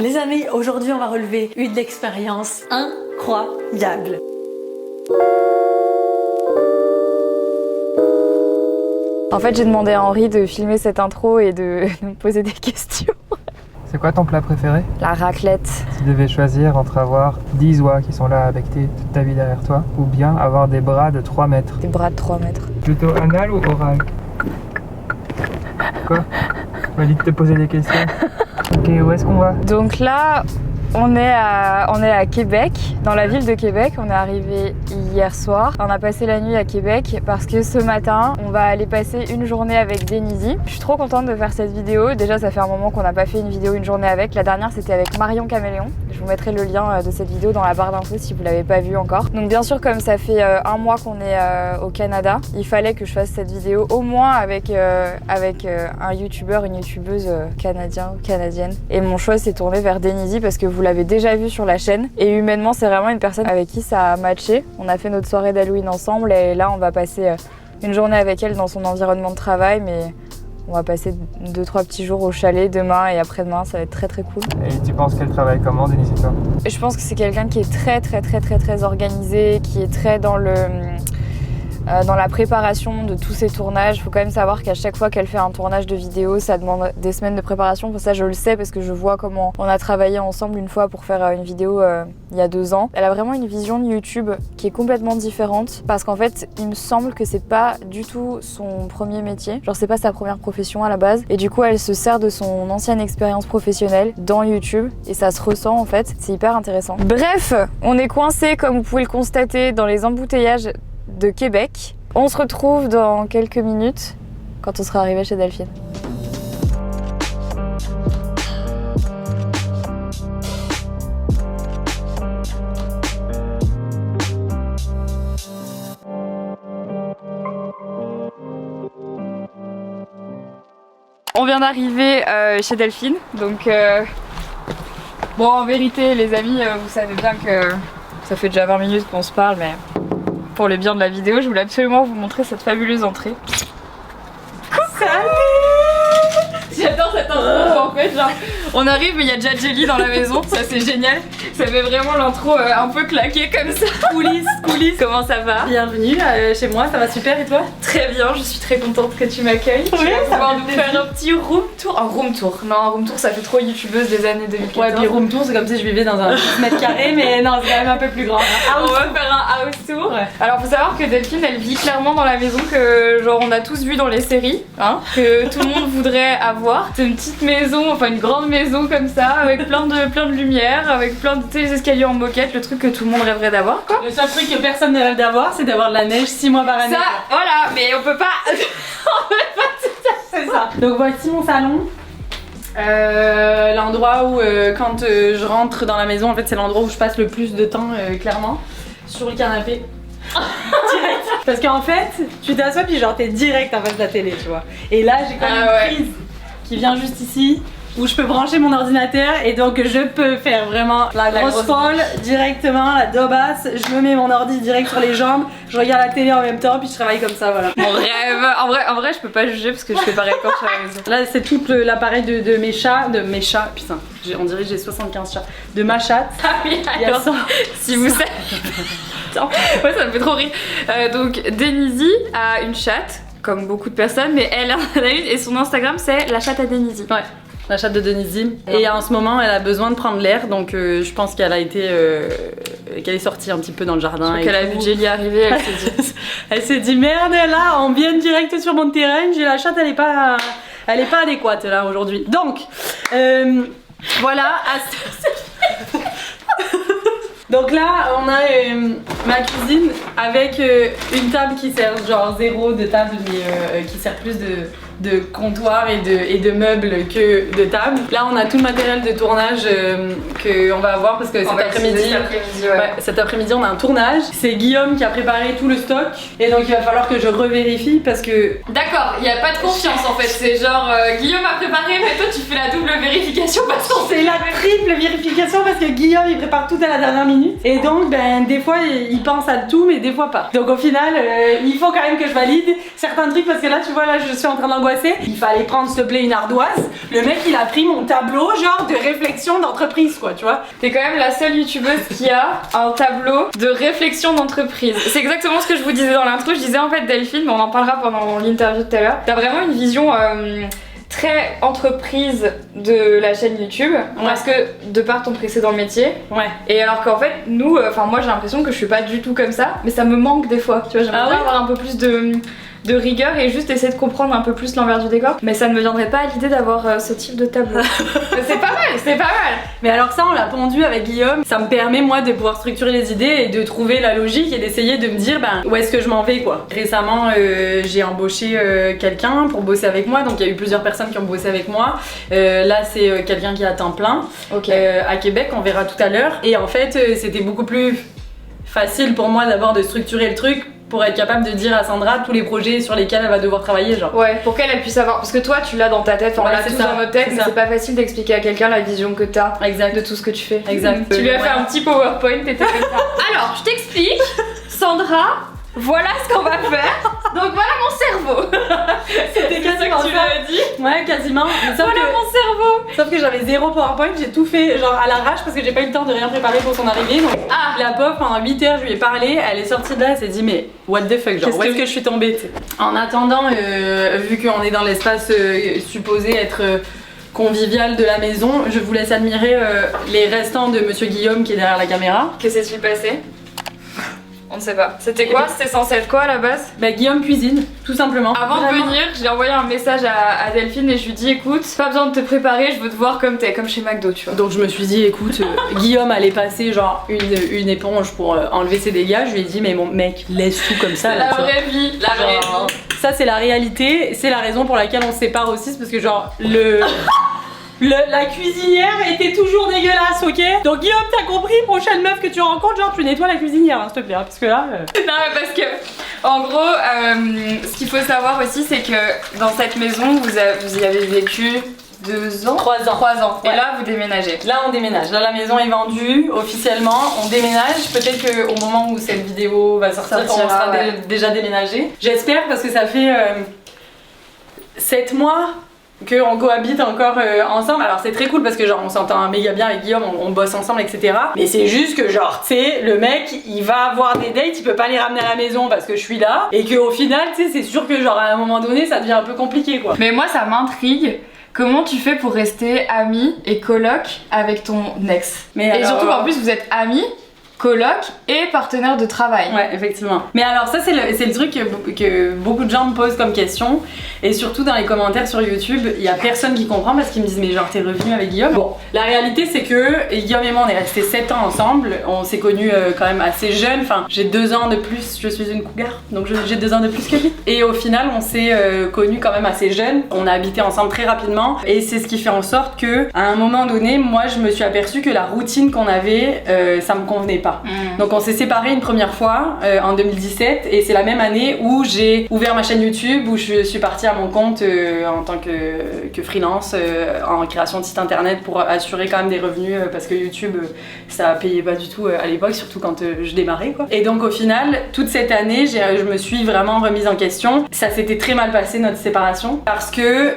Les amis, aujourd'hui on va relever une expérience incroyable. En fait, j'ai demandé à Henri de filmer cette intro et de me poser des questions. C'est quoi ton plat préféré? La raclette. Si tu devais choisir entre avoir 10 oies qui sont là avec toute ta vie derrière toi, ou bien avoir des bras de 3 mètres. Des bras de 3 mètres. Plutôt anal ou oral? Quoi? Tu m'as dit de te poser des questions. Ok, où est-ce qu'on va? Donc là, on est à Québec, dans la ville de Québec. On est arrivé hier soir. On a passé la nuit à Québec parce que ce matin, on va aller passer une journée avec Denisi. Je suis trop contente de faire cette vidéo. Déjà, ça fait un moment qu'on n'a pas fait une vidéo une journée avec. La dernière, c'était avec Marion Caméléon. Je vous mettrai le lien de cette vidéo dans la barre d'infos si vous l'avez pas vue encore. Donc bien sûr, comme ça fait un mois qu'on est au Canada, il fallait que je fasse cette vidéo au moins avec un youtubeur, une youtubeuse canadien ou canadienne. Et mon choix s'est tourné vers Denisi parce que vous l'avez déjà vu sur la chaîne. Et humainement, c'est vraiment une personne avec qui ça a matché. On a fait notre soirée d'Halloween ensemble et là, on va passer une journée avec elle dans son environnement de travail. Mais on va passer 2-3 petits jours au chalet demain et après-demain, ça va être très très cool. Et tu penses qu'elle travaille comment, Denisi, toi? Et je pense que c'est quelqu'un qui est très organisé, qui est très dans la préparation de tous ces tournages. Il faut quand même savoir qu'à chaque fois qu'elle fait un tournage de vidéo, ça demande des semaines de préparation. Pour ça, je le sais parce que je vois comment on a travaillé ensemble une fois pour faire une vidéo il y a 2 ans. Elle a vraiment une vision de YouTube qui est complètement différente parce qu'en fait, il me semble que c'est pas du tout son premier métier. Genre, c'est pas sa première profession à la base. Et du coup, elle se sert de son ancienne expérience professionnelle dans YouTube et ça se ressent en fait. C'est hyper intéressant. Bref, on est coincé, comme vous pouvez le constater, dans les embouteillages de Québec. On se retrouve dans quelques minutes quand on sera arrivé chez Delphine. On vient d'arriver chez Delphine, donc bon, en vérité les amis, vous savez bien que ça fait déjà 20 minutes qu'on se parle, mais pour le bien de la vidéo, je voulais absolument vous montrer cette fabuleuse entrée. Salut! J'adore cette intro en fait, genre on arrive mais il y a déjà Jelly dans la maison, ça c'est génial. Ça fait vraiment l'intro un peu claquée comme ça. Coulisses. Comment ça va? Bienvenue chez moi, ça va super et toi? Très bien, je suis très contente que tu m'accueilles. Oui, tu vas ça pouvoir fait nous plaisir. faire un petit room tour. Un room tour. Non, un room tour ça fait trop youtubeuse des années 2014. Ouais, puis room tour, c'est comme si je vivais dans un 10 mètres carrés, mais non, c'est quand même un peu plus grand. On va faire un house tour. Ouais. Alors faut savoir que Delphine elle vit clairement dans la maison que genre on a tous vu dans les séries, hein, que tout le monde voudrait avoir. C'est une petite maison, enfin une grande maison comme ça, avec plein de lumière, avec plein de escaliers en moquette, le truc que tout le monde rêverait d'avoir quoi. Le seul truc que personne ne rêve d'avoir, c'est d'avoir de la neige 6 mois par année. Ça, voilà, mais on peut pas. C'est ça. Donc voici mon salon. L'endroit où quand je rentre dans la maison, en fait c'est l'endroit où je passe le plus de temps clairement. Sur le canapé. Direct. Parce qu'en fait, tu t'assois puis genre t'es direct en face de la télé, tu vois. Et là j'ai quand même une prise qui vient juste ici où je peux brancher mon ordinateur et donc je peux faire vraiment la grosse folle directement, la dobasse. Je me mets mon ordi direct sur les jambes, je regarde la télé en même temps puis je travaille comme ça, voilà. Mon rêve. En vrai je peux pas juger parce que je fais pareil quand je suis à la maison. Là c'est tout l'appareil de mes chats, putain, on dirait que j'ai 75 chats, de ma chatte. Ah oui, Il y a alors, 100. si vous savez. Putain, ouais, ça me fait trop rire. Donc Denisi a une chatte, comme beaucoup de personnes, mais elle en a une et son Instagram c'est la chatte à Denisi. Ouais. La chatte de Denisi. Et en ce moment, elle a besoin de prendre l'air, donc je pense qu'elle a été, qu'elle est sortie un petit peu dans le jardin. Elle a vu Jelly arriver, elle s'est dit. Elle s'est dit merde, là, on vient direct sur mon terrain. J'ai la chatte, elle est pas adéquate là aujourd'hui. Donc, voilà. Donc là, on a ma cuisine avec une table qui sert genre zéro de table, mais qui sert plus de comptoir et de meubles que de table. Là, on a tout le matériel de tournage qu'on va avoir parce que cet après-midi, on a un tournage. C'est Guillaume qui a préparé tout le stock et donc il va falloir que je revérifie parce que... D'accord, il n'y a pas de confiance en fait. C'est genre Guillaume a préparé, mais toi tu fais la double vérification parce qu'on c'est la triple vérification parce que Guillaume il prépare tout à la dernière minute et donc ben des fois il pense à tout mais des fois pas. Donc au final il faut quand même que je valide certains trucs parce que là tu vois là je suis en train d'angoisser j'angoissais. Il fallait prendre s'il te plaît une ardoise. Le mec il a pris mon tableau genre de réflexion d'entreprise quoi, tu vois. T'es quand même la seule youtubeuse qui a un tableau de réflexion d'entreprise. C'est exactement ce que je vous disais dans l'intro. Je disais en fait Delphine, mais on en parlera pendant l'interview tout à l'heure. T'as vraiment une vision très entreprise de la chaîne YouTube, parce que de par ton précédent métier. Ouais. Et alors qu'en fait nous, moi j'ai l'impression que je suis pas du tout comme ça, mais ça me manque des fois. Tu vois, j'aimerais bien avoir un peu plus de rigueur et juste essayer de comprendre un peu plus l'envers du décor, mais ça ne me viendrait pas à l'idée d'avoir ce type de tableau. C'est pas mal, c'est pas mal. Mais alors ça on l'a pondu avec Guillaume, ça me permet moi de pouvoir structurer les idées et de trouver la logique et d'essayer de me dire où est-ce que je m'en vais quoi. Récemment j'ai embauché quelqu'un pour bosser avec moi, donc il y a eu plusieurs personnes qui ont bossé avec moi. Là c'est quelqu'un qui est à temps plein à Québec, on verra tout à l'heure. Et en fait c'était beaucoup plus facile pour moi d'abord de structurer le truc pour être capable de dire à Sandra tous les projets sur lesquels elle va devoir travailler genre. Ouais, pour qu'elle puisse savoir, parce que toi tu l'as dans ta tête, on l'a tous dans notre tête, mais c'est pas facile d'expliquer à quelqu'un la vision que t'as de tout ce que tu fais. Exact. Tu lui as fait un petit PowerPoint, t'étais comme ça. Alors, je t'explique, Sandra, voilà ce qu'on va faire. Donc voilà mon cerveau. C'était quasiment ça que tu l'as dit. Ouais, quasiment. Mais Voilà mon cerveau. Sauf que j'avais zéro PowerPoint, j'ai tout fait genre à l'arrache parce que j'ai pas eu le temps de rien préparer pour son arrivée. Donc la pauvre pendant 8 heures je lui ai parlé, elle est sortie de là, elle s'est dit mais what the fuck, genre où est-ce que je suis tombée t'sais. En attendant, vu qu'on est dans l'espace supposé être convivial de la maison, je vous laisse admirer les restants de Monsieur Guillaume qui est derrière la caméra. Qu'est-ce qui s'est passé? On ne sait pas. C'était quoi? C'était censé être quoi à la base? Bah Guillaume cuisine, tout simplement. Avant de venir, j'ai envoyé un message à Delphine et je lui dis écoute, pas besoin de te préparer, je veux te voir comme t'es, comme chez McDo, tu vois. Donc je me suis dit écoute, Guillaume allait passer genre une éponge pour enlever ses dégâts. Je lui ai dit mais mon mec, laisse tout comme ça. La vraie vie, la vraie vie. Ça c'est la réalité, c'est la raison pour laquelle on se sépare aussi, c'est parce que genre la cuisinière était toujours dégueulasse, ok? Donc Guillaume, t'as compris, prochaine meuf que tu rencontres, genre tu nettoies la cuisinière, hein, s'il te plaît, hein, parce que là... Non mais parce que, en gros, ce qu'il faut savoir aussi, c'est que dans cette maison, vous y avez vécu 2 ans? 3 ans. 3 ans. Ouais. Et là, vous déménagez. Là, on déménage. Là, la maison est vendue officiellement. On déménage. Peut-être qu'au moment où cette vidéo va sortir, on sera déjà déménagé. J'espère parce que ça fait 7 mois qu'on cohabite encore ensemble. Alors c'est très cool parce que genre on s'entend méga bien avec Guillaume, on bosse ensemble etc. Mais c'est juste que genre tu sais le mec il va avoir des dates, il peut pas les ramener à la maison parce que je suis là. Et qu'au final tu sais c'est sûr que genre à un moment donné ça devient un peu compliqué quoi. Mais moi ça m'intrigue. Comment tu fais pour rester amie et coloc avec ton ex? Et alors, surtout en plus vous êtes amis, coloc et partenaire de travail. Ouais, effectivement. Mais alors ça c'est le truc que beaucoup de gens me posent comme question. Et surtout dans les commentaires sur YouTube, il y a personne qui comprend parce qu'ils me disent mais genre t'es revenu avec Guillaume? Bon, la réalité c'est que Guillaume et moi on est restés 7 ans ensemble. On s'est connus quand même assez jeunes. Enfin j'ai 2 ans de plus, je suis une cougar. Donc j'ai 2 ans de plus que lui. Et au final on s'est connus quand même assez jeunes. On a habité ensemble très rapidement. Et c'est ce qui fait en sorte que à un moment donné, moi je me suis aperçue que la routine qu'on avait, ça me convenait pas. Donc on s'est séparés une première fois en 2017 et c'est la même année où j'ai ouvert ma chaîne YouTube, où je suis partie à mon compte en tant que freelance en création de site internet pour assurer quand même des revenus parce que YouTube ça payait pas du tout à l'époque, surtout quand je démarrais quoi. Et donc au final toute cette année je me suis vraiment remise en question. Ça s'était très mal passé notre séparation parce que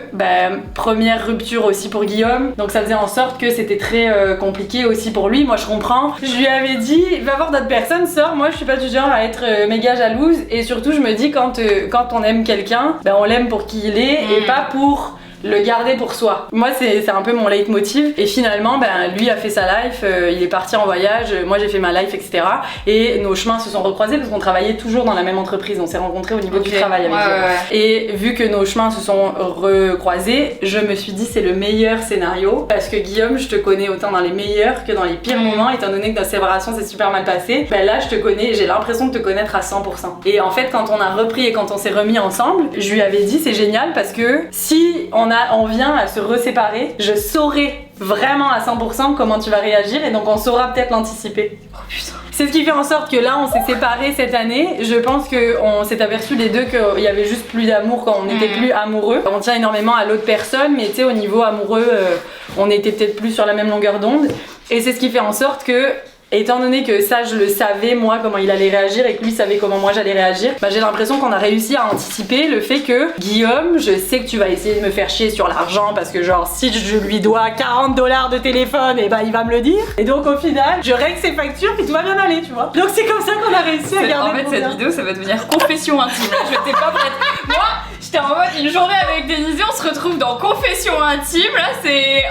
première rupture aussi pour Guillaume, donc ça faisait en sorte que c'était très compliqué aussi pour lui. Moi je comprends, je lui avais dit va voir d'autres personnes, sors, moi je suis pas du genre à être méga jalouse et surtout je me dis quand on aime quelqu'un, on l'aime pour qui il est et pas pour le garder pour soi. Moi c'est un peu mon leitmotiv et finalement lui a fait sa life, il est parti en voyage, moi j'ai fait ma life etc. Et nos chemins se sont recroisés parce qu'on travaillait toujours dans la même entreprise, on s'est rencontrés au niveau du travail avec lui. Et vu que nos chemins se sont recroisés, je me suis dit c'est le meilleur scénario parce que Guillaume je te connais autant dans les meilleurs que dans les pires moments étant donné que notre séparation s'est super mal passée. Là je te connais, j'ai l'impression de te connaître à 100%. Et en fait quand on a repris et quand on s'est remis ensemble, je lui avais dit c'est génial parce que si on vient à se reséparer, je saurai vraiment à 100% comment tu vas réagir et donc on saura peut-être l'anticiper. Oh putain. C'est ce qui fait en sorte que là on s'est séparés cette année. Je pense qu'on s'est aperçu les deux qu'il y avait juste plus d'amour quand on n'était plus amoureux. On tient énormément à l'autre personne mais tu sais au niveau amoureux on était peut-être plus sur la même longueur d'onde. Et c'est ce qui fait en sorte que étant donné que ça je le savais moi comment il allait réagir et que lui savait comment moi j'allais réagir, bah j'ai l'impression qu'on a réussi à anticiper le fait que Guillaume, je sais que tu vas essayer de me faire chier sur l'argent parce que genre si je lui dois 40 $ de téléphone, et bah il va me le dire. Et donc au final, je règle ses factures et tout va bien aller, tu vois. Donc c'est comme ça qu'on a réussi à garder. En fait, le cette bien. vidéo, ça va devenir confession intime. Je n'étais pas prête. Moi, j'étais en mode une journée avec Denise, on se retrouve dans confession intime. Là, c'est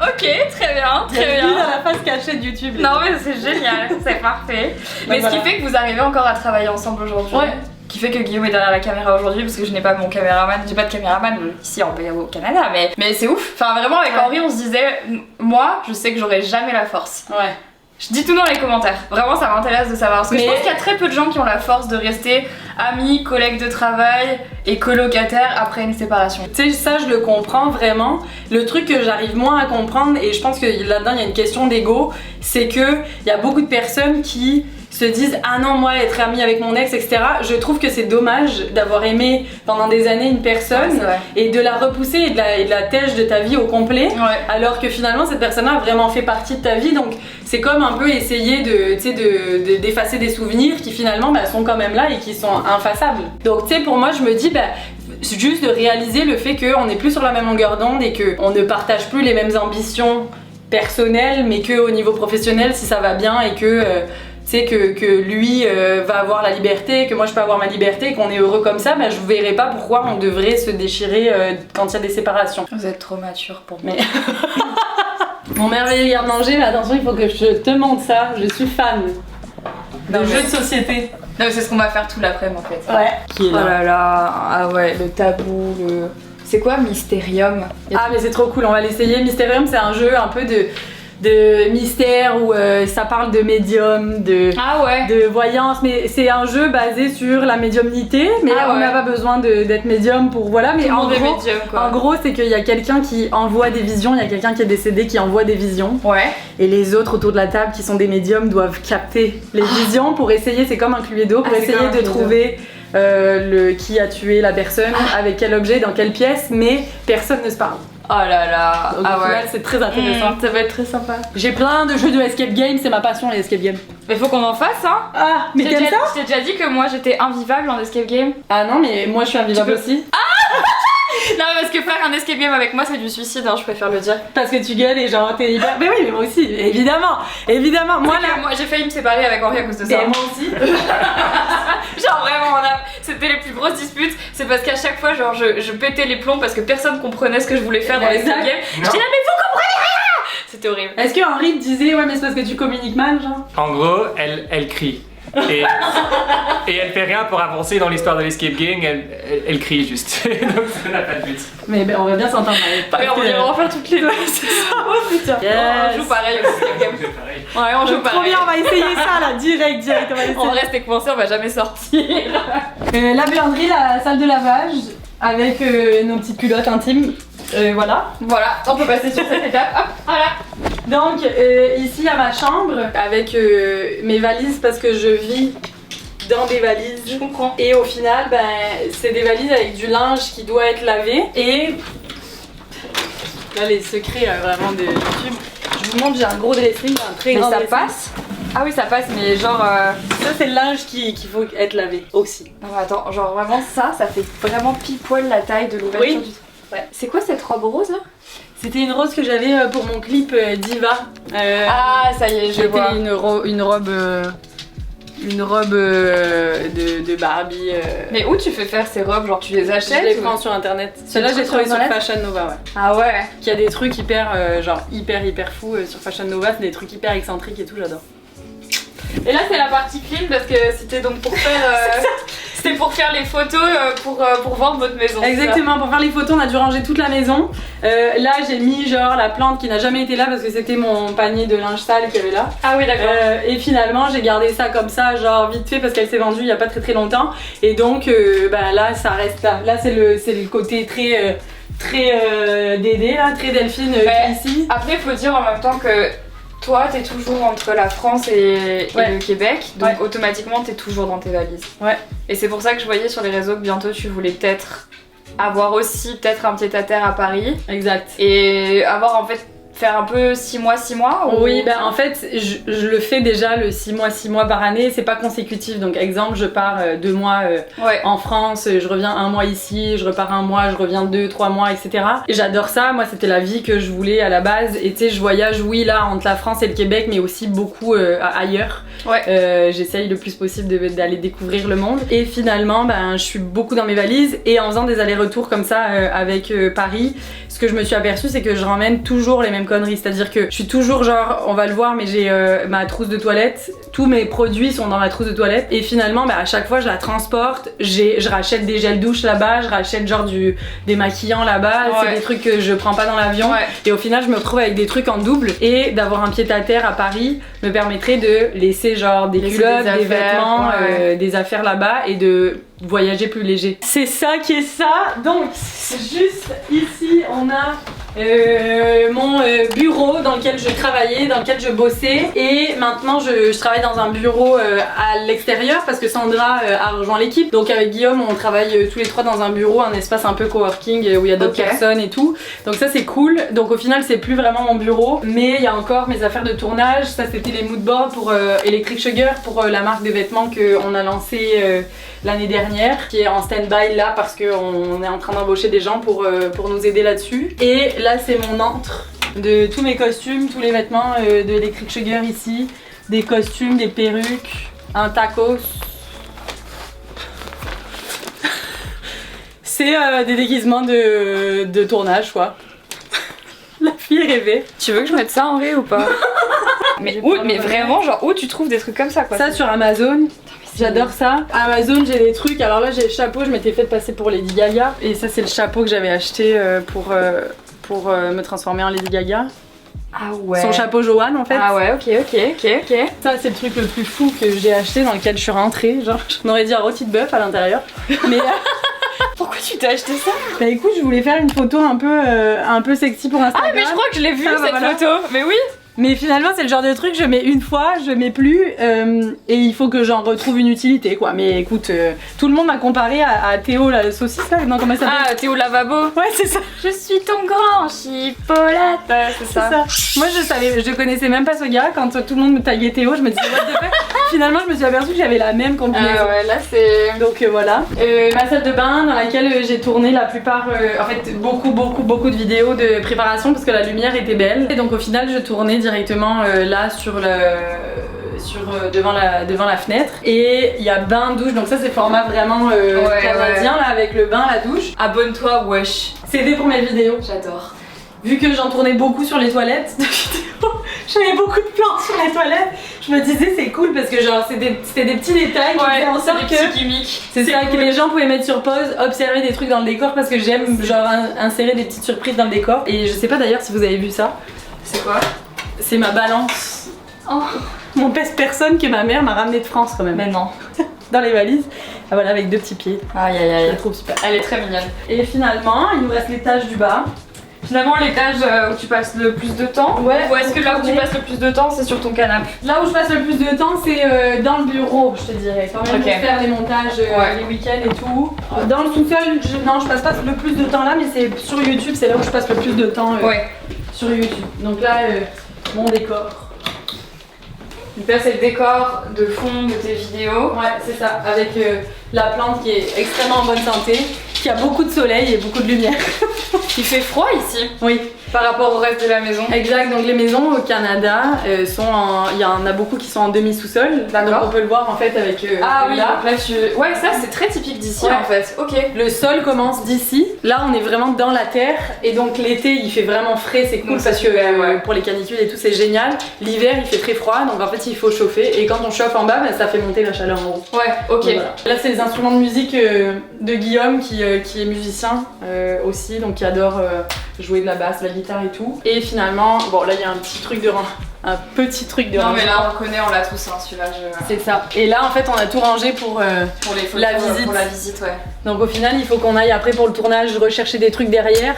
ok, très bien, Il y a très lui bien. dans la face cachée de YouTube. Non, mais c'est génial, c'est parfait. Mais voilà. ce qui fait que vous arrivez encore à travailler ensemble aujourd'hui. Ouais. Qui fait que Guillaume est derrière la caméra aujourd'hui parce que je n'ai pas mon caméraman, j'ai pas de caméraman ici en au Canada, mais c'est ouf. Enfin, vraiment, avec Henri, on se disait, moi, je sais que j'aurai jamais la force. Ouais. Je dis tout dans les commentaires. Vraiment, ça m'intéresse de savoir. Parce que je pense qu'il y a très peu de gens qui ont la force de rester amis, collègues de travail et colocataires après une séparation. Tu sais, ça je le comprends vraiment. Le truc que j'arrive moins à comprendre, et je pense que là-dedans il y a une question d'ego, c'est que il y a beaucoup de personnes qui se disent ah non, moi être amie avec mon ex, etc. Je trouve que c'est dommage d'avoir aimé pendant des années une personne Ouais, et de la repousser et de la tèche de ta vie au complet, Ouais. alors que finalement cette personne-là a vraiment fait partie de ta vie. Donc c'est comme un peu essayer d'effacer des souvenirs qui finalement bah, sont quand même là et qui sont infaçables. Donc tu sais, pour moi je me dis bah, juste de réaliser le fait qu'on n'est plus sur la même longueur d'onde et qu'on ne partage plus les mêmes ambitions personnelles, mais qu'au niveau professionnel si ça va bien et que tu sais que lui va avoir la liberté, que moi je peux avoir ma liberté, qu'on est heureux comme ça, bah, je verrais pas pourquoi on devrait se déchirer quand il y a des séparations. Vous êtes trop mature pour moi. Mais mon merveilleux garde-manger, mais attention, il faut que je te montre ça, je suis fan de Non, jeux mais- de société. Non, mais c'est ce qu'on va faire tout l'après-midi en fait. Ouais. Qui est Oh là. là là, ah ouais, le tabou, le. C'est quoi Mysterium? Ah mais c'est trop cool, on va l'essayer. Mysterium, c'est un jeu un peu de mystère où ça parle de médium, Ah ouais. de voyance, mais c'est un jeu basé sur la médiumnité, mais Ah on ouais. n'a pas besoin d'être médium pour voilà, mais Tout le en monde est gros, médium, quoi. en gros c'est qu'il y a quelqu'un qui envoie des visions, il y a quelqu'un qui est décédé qui envoie des visions, Ouais. et les autres autour de la table qui sont des médiums doivent capter les visions pour essayer, c'est comme un Cluedo, pour Ah, c'est essayer comme un de Cluedo. trouver qui a tué la personne, avec quel objet, dans quelle pièce, mais personne ne se parle. Oh là là. Donc, Ah au final, ouais. c'est très intéressant. Ça va être très sympa. J'ai plein de jeux de escape game, c'est ma passion les escape games. Mais faut qu'on en fasse, hein. Ah, mais Je t'aimes ça? t'ai déjà dit que moi j'étais invivable en escape game. Ah non, mais moi je suis invivable Tu peux- aussi. Non, mais parce que faire un escape game avec moi c'est du suicide, hein, je préfère le dire. Parce que tu gueules et genre t'es hyper. Mais oui, mais moi aussi, évidemment. Évidemment, moi là. Moi j'ai failli me séparer avec Henri à cause de ça. Et moi aussi. Genre vraiment, c'était les plus grosses disputes. C'est parce qu'à chaque fois, genre, je pétais les plombs parce que personne comprenait ce que je voulais faire dans les Exact. escape games. Je disais, mais vous comprenez rien. C'était horrible. Est-ce que Henri te disait, ouais, mais c'est parce que tu communiques mal, genre? En gros, elle crie. Et elle fait rien pour avancer dans l'histoire de l'escape game, elle crie juste. Donc ça n'a pas de but. Mais ben, on va bien s'entendre. Ouais, on va en faire toutes les deux. C'est ça, oh putain. On joue pareil au escape game. C'est pareil. Ouais, on joue Trop pareil. bien, on va essayer ça là, direct, on va essayer. On reste coincé, on va jamais sortir. La buanderie, la salle de lavage, avec nos petites culottes intimes. Voilà. Voilà, on peut passer sur cette étape. Hop, voilà. Donc ici il y a ma chambre avec mes valises parce que je vis dans des valises. Je comprends. Et au final, ben, c'est des valises avec du linge qui doit être lavé. Et là les secrets vraiment de YouTube. Je vous montre, j'ai un gros dressing, un très Mais grand ça dressing. passe. Ah oui, ça passe, mais genre. Ça c'est le linge qu'il faut être lavé aussi. Non, mais attends, genre vraiment ça fait vraiment pile poil la taille de l'ouverture Oui. du. Ouais. C'est quoi cette robe rose là? C'était une rose que j'avais pour mon clip Diva. Ah, ça y est, je C'était vois. une robe de Barbie. Mais où tu fais faire ces robes? Genre tu les Je achètes les ou- prends sur internet. Celle-là, trouves j'ai trouvé sur sur Internet Fashion Nova, ouais. Ah ouais. Qui a des trucs hyper, genre hyper fous sur Fashion Nova, c'est des trucs hyper excentriques et tout, j'adore. Et là c'est la partie clean parce que c'était donc pour faire c'était pour faire les photos pour vendre votre maison. c'est ça? Exactement, pour faire les photos, on a dû ranger toute la maison. Là, j'ai mis genre la plante qui n'a jamais été là parce que c'était mon panier de linge sale qu'il y avait là. Ah oui, d'accord. Et finalement, j'ai gardé ça comme ça, genre vite fait parce qu'elle s'est vendue il y a pas très longtemps. Et donc, bah, là, ça reste là. Là, c'est le côté très Dédé, là, très Delphine Ouais. ici. Après, faut dire en même temps que toi, t'es toujours entre la France et Ouais. le Québec, donc Ouais. automatiquement, t'es toujours dans tes valises. Ouais. Et c'est pour ça que je voyais sur les réseaux que bientôt, tu voulais peut-être avoir aussi peut-être un pied-à-terre à Paris Exact. et avoir en fait faire un peu 6 mois ou... Oui, bah en fait, je le fais déjà le 6 mois par année, c'est pas consécutif. Donc, exemple, je pars 2 mois en France, je reviens 1 mois ici, je repars 1 mois, je reviens 2-3 mois, etc. Et j'adore ça, moi, c'était la vie que je voulais à la base. Et tu sais, je voyage, oui, là, entre la France et le Québec, mais aussi beaucoup ailleurs. J'essaye le plus possible d'aller découvrir le monde. Et finalement, ben, je suis beaucoup dans mes valises et en faisant des allers-retours comme ça avec Paris, ce que je me suis aperçue, c'est que je ramène toujours les mêmes conneries. C'est-à-dire que je suis toujours genre, on va le voir, mais j'ai ma trousse de toilette, tous mes produits sont dans ma trousse de toilette et finalement, bah, à chaque fois, je la transporte. Je rachète des gels douche là-bas, je rachète genre des maquillants là-bas, c'est des trucs que je prends pas dans l'avion. Et au final, je me retrouve avec des trucs en double et d'avoir un pied-à-terre à Paris me permettrait de laisser genre des culottes, des vêtements, des affaires là-bas et de voyager plus léger. C'est ça qui est ça. Donc juste ici on a mon bureau dans lequel je travaillais, dans lequel je bossais et maintenant je travaille dans un bureau à l'extérieur parce que Sandra a rejoint l'équipe. Donc avec Guillaume on travaille tous les 3 dans un bureau, un espace un peu coworking où il y a d'autres personnes et tout. Donc ça c'est cool. Donc au final c'est plus vraiment mon bureau mais il y a encore mes affaires de tournage. Ça c'était les moodboards pour Electric Sugar, pour la marque de vêtements qu'on a lancée l'année dernière, qui est en stand-by là parce qu'on est en train d'embaucher des gens pour nous aider là-dessus. Et là c'est mon antre de tous mes costumes, tous les vêtements de Electric Sugar ici, des costumes, des perruques, un tacos. C'est des déguisements de tournage quoi. La fille rêvée. Tu veux que je mette ça en vrai ou pas? mais vraiment, genre où tu trouves des trucs comme ça quoi? Ça sur Amazon. J'adore ça. Amazon, j'ai des trucs. Alors là, j'ai le chapeau, je m'étais fait passer pour Lady Gaga. Et ça, c'est le chapeau que j'avais acheté pour me transformer en Lady Gaga. Ah ouais. Son chapeau Joanne en fait. Ah ouais, ok. Ça, c'est le truc le plus fou que j'ai acheté, dans lequel je suis rentrée. Genre, j'en aurais dit un rôti de bœuf à l'intérieur. Mais. Pourquoi tu t'as acheté ça? Bah écoute, je voulais faire une photo un peu sexy pour Instagram. Ah, mais je crois que je l'ai vue cette photo. Mais oui. Mais finalement c'est le genre de truc, je mets une fois, je mets plus et il faut que j'en retrouve une utilité quoi. Mais écoute, tout le monde m'a comparé à Théo la saucisse là, non comment ça s'appelle? Ah Théo Lavabo. Ouais c'est ça. Je suis ton grand chipolate. Ouais, c'est ça. Moi je connaissais même pas ce gars, quand tout le monde me taguait Théo, je me disais what the fuck. Finalement je me suis aperçue que j'avais la même combinaison. Ouais là c'est... Donc voilà. Ma salle de bain dans laquelle j'ai tourné la plupart, en fait beaucoup de vidéos de préparation parce que la lumière était belle. Et donc au final je tournais directement là devant la fenêtre et il y a bain douche, donc ça c'est format vraiment canadien là avec le bain, la douche. Abonne-toi wesh. C'est fait pour mes vidéos. J'adore. Vu que j'en tournais beaucoup sur les toilettes de vidéos, j'avais beaucoup de plans sur les toilettes. Je me disais c'est cool parce que genre c'était des petits détails qui faisaient en sorte que gimmicks. C'est ça cool. Que les gens pouvaient mettre sur pause, observer des trucs dans le décor parce que j'aime genre insérer des petites surprises dans le décor. Et je sais pas d'ailleurs si vous avez vu ça. C'est quoi? C'est ma balance. Oh. Mon pèse-personne que ma mère m'a ramené de France quand même. Mais non. Dans les valises. Ah, voilà, avec 2 petits pieds. Aïe aïe aïe. Je la trouve super. Elle est très mignonne. Et finalement, il nous reste l'étage du bas. Finalement, l'étage où tu passes le plus de temps. Ouais. Ou est-ce que là où tu passes le plus de temps, c'est sur ton canapé? Là où je passe le plus de temps, c'est dans le bureau, je te dirais. Quand même, pour faire les montages les week-ends et tout. Dans le sous-sol, non, je passe pas le plus de temps là, mais c'est sur YouTube, c'est là où je passe le plus de temps sur YouTube. Donc là, mon décor. Donc là, c'est le décor de fond de tes vidéos. Ouais, c'est ça, avec la plante qui est extrêmement en bonne santé, qui a beaucoup de soleil et beaucoup de lumière. Il fait froid ici. Oui. Par rapport au reste de la maison. Exact, donc les maisons au Canada il y en a beaucoup qui sont en demi-sous-sol. Donc on peut le voir en fait avec ah oui, là. Donc là ouais, ça c'est très typique d'ici en fait. Ok. Le sol commence d'ici. Là on est vraiment dans la terre et donc l'été il fait vraiment frais, c'est cool parce que pour les canicules et tout c'est génial. L'hiver il fait très froid donc en fait il faut chauffer et quand on chauffe en bas ça fait monter la chaleur en haut. Ouais, ok. Voilà. Là c'est les instruments de musique de Guillaume qui est musicien aussi, donc qui adore jouer de la basse, de la guitare et tout. Et finalement, bon là il y a un petit truc de rang. Un petit truc de non rangement. mais là on connaît, on l'a tous hein, celui-là. C'est ça. Et là en fait on a tout rangé pour les photos, la visite. Pour la visite, ouais. Donc au final il faut qu'on aille après pour le tournage rechercher des trucs derrière.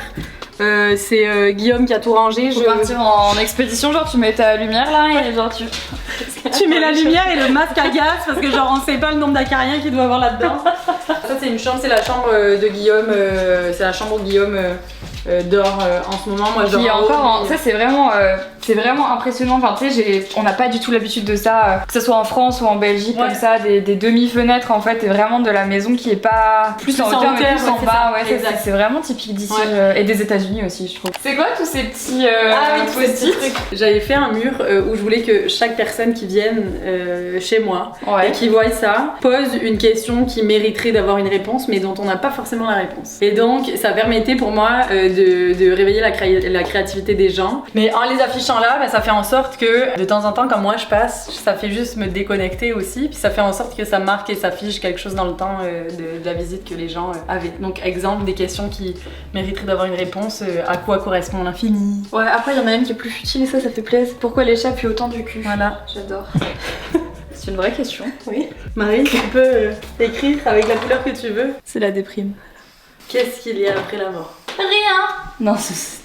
C'est Guillaume qui a tout rangé. Faut partir en expédition, genre tu mets ta lumière là et genre tu mets la lumière et le masque à gaz parce que genre on sait pas le nombre d'acariens qu'il doit avoir là-dedans. Ça c'est une chambre, c'est la chambre de Guillaume, c'est la chambre où Guillaume dort en ce moment. Moi, je Puis dors en haut, encore, mais- ça c'est vraiment impressionnant. Enfin, tu sais, on n'a pas du tout l'habitude de ça, que ce soit en France ou en Belgique, Ouais. comme ça, des demi-fenêtres en fait, et vraiment de la maison qui est pas plus en hauteur, mais plus en c'est bas. ça, Ouais, exact. c'est vraiment typique d'ici et des États-Unis aussi, je trouve. C'est quoi tous ces petits tous ces post-it? petits trucs. J'avais fait un mur où je voulais que chaque personne qui vienne chez moi Ouais. et qui voit ça pose une question qui mériterait d'avoir une réponse mais dont on n'a pas forcément la réponse. Et donc ça permettait pour moi de réveiller la créativité des gens. Mais en les affichant là, ça fait en sorte que de temps en temps quand moi je passe, ça fait juste me déconnecter aussi. Puis ça fait en sorte que ça marque et s'affiche quelque chose dans le temps de la visite que les gens avaient. Donc exemple des questions qui mériteraient d'avoir une réponse. À quoi correspond l'infini? Ouais, après il y en a une qui est plus futile et ça fait plaisir. Pourquoi les chats puent autant du cul? Voilà. J'adore. C'est une vraie question. Oui. Marie, tu peux écrire avec la couleur que tu veux. C'est la déprime. Qu'est-ce qu'il y a après la mort? Non,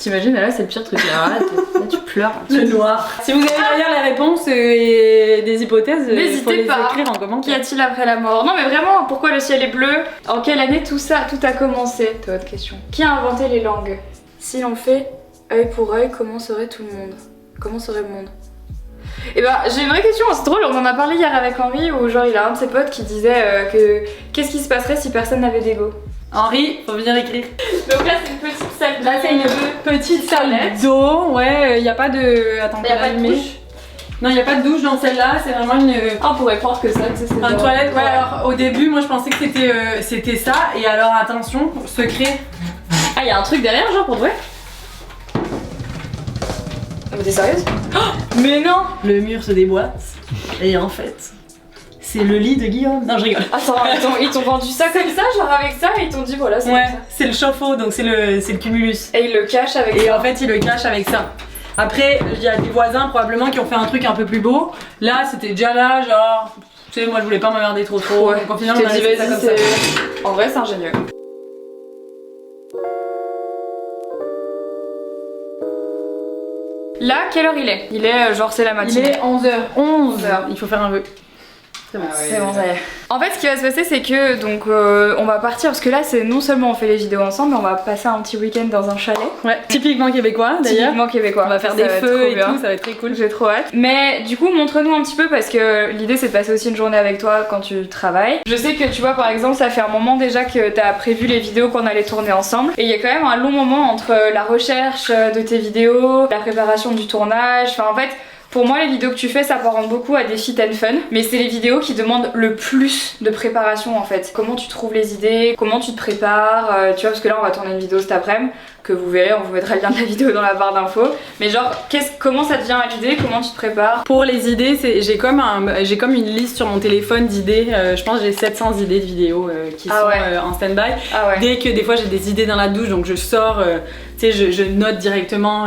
t'imagines, là c'est le pire truc. Là, tu pleures. Le noir. Si vous avez derrière les réponses et des hypothèses, faut N'hésitez les pas. écrire en Qu'y commentaire. a-t-il après la mort? Non mais vraiment, pourquoi le ciel est bleu? En quelle année tout a commencé? C'est votre question. Qui a inventé les langues? Si l'on fait œil pour œil, comment serait tout le monde? Comment serait le monde? Et ben j'ai une vraie question, c'est drôle, on en a parlé hier avec Henri où genre il a un de ses potes qui disait que qu'est-ce qui se passerait si personne n'avait d'ego? Henri, faut venir écrire. Donc là c'est une petite salle. Là c'est une petite salle d'eau. Ouais, y a pas de. Attends, Y a pas de allumer. douche? Non, y a pas de douche dans celle-là, c'est vraiment une. Ah, on pourrait croire que ça, tu sais, c'est Une genre- toilette, ouais, alors au début moi je pensais que c'était ça, et alors attention, secret. Ah, y a un truc derrière, genre pour de vrai? Mais t'es sérieuse? Mais non. Le mur se déboîte, et en fait, c'est le lit de Guillaume. Non, je rigole. Attends, ils t'ont vendu ça comme ça, genre avec ça, et ils t'ont dit voilà, c'est Ouais, comme ça. c'est le chauffe-eau, donc c'est le cumulus. Et ils le cachent avec Et ça. en fait, il le cache avec ça. Après, il y a des voisins probablement qui ont fait un truc un peu plus beau. Là, c'était déjà là, genre, tu sais, moi je voulais pas m'emmerder trop. Ouais, Donc au final, je on a t'ai dit, laissé ça vas-y, comme ça. c'est. En vrai, c'est ingénieux. Là, quelle heure il est? Il est genre, c'est la Il matinée. est 11h. 11h. Il faut faire un vœu. C'est bon. C'est bon, ça y est. En fait, ce qui va se passer, c'est que donc on va partir parce que là, c'est non seulement on fait les vidéos ensemble, mais on va passer un petit week-end dans un chalet. Ouais, typiquement québécois d'ailleurs. Typiquement québécois. On va faire Ça des va être feux trop et bien. tout, ça va être très cool. J'ai trop hâte. Mais du coup, montre-nous un petit peu parce que l'idée c'est de passer aussi une journée avec toi quand tu travailles. Je sais que tu vois, par exemple, ça fait un moment déjà que t'as prévu les vidéos qu'on allait tourner ensemble. Et il y a quand même un long moment entre la recherche de tes vidéos, la préparation du tournage. Enfin, en fait. Pour moi, les vidéos que tu fais, ça s'apparente beaucoup à des fit and fun, mais c'est les vidéos qui demandent le plus de préparation en fait. Comment tu trouves les idées, comment tu te prépares, tu vois, parce que là on va tourner une vidéo cet après-midi, que vous verrez, on vous mettra le lien de la vidéo dans la barre d'infos. Mais genre, comment ça te vient à l'idée, comment tu te prépares? Pour les idées, j'ai comme une liste sur mon téléphone d'idées. Je pense que j'ai 700 idées de vidéos qui sont en stand-by. Ah ouais. Dès que des fois j'ai des idées dans la douche, donc je sors, tu sais, je note directement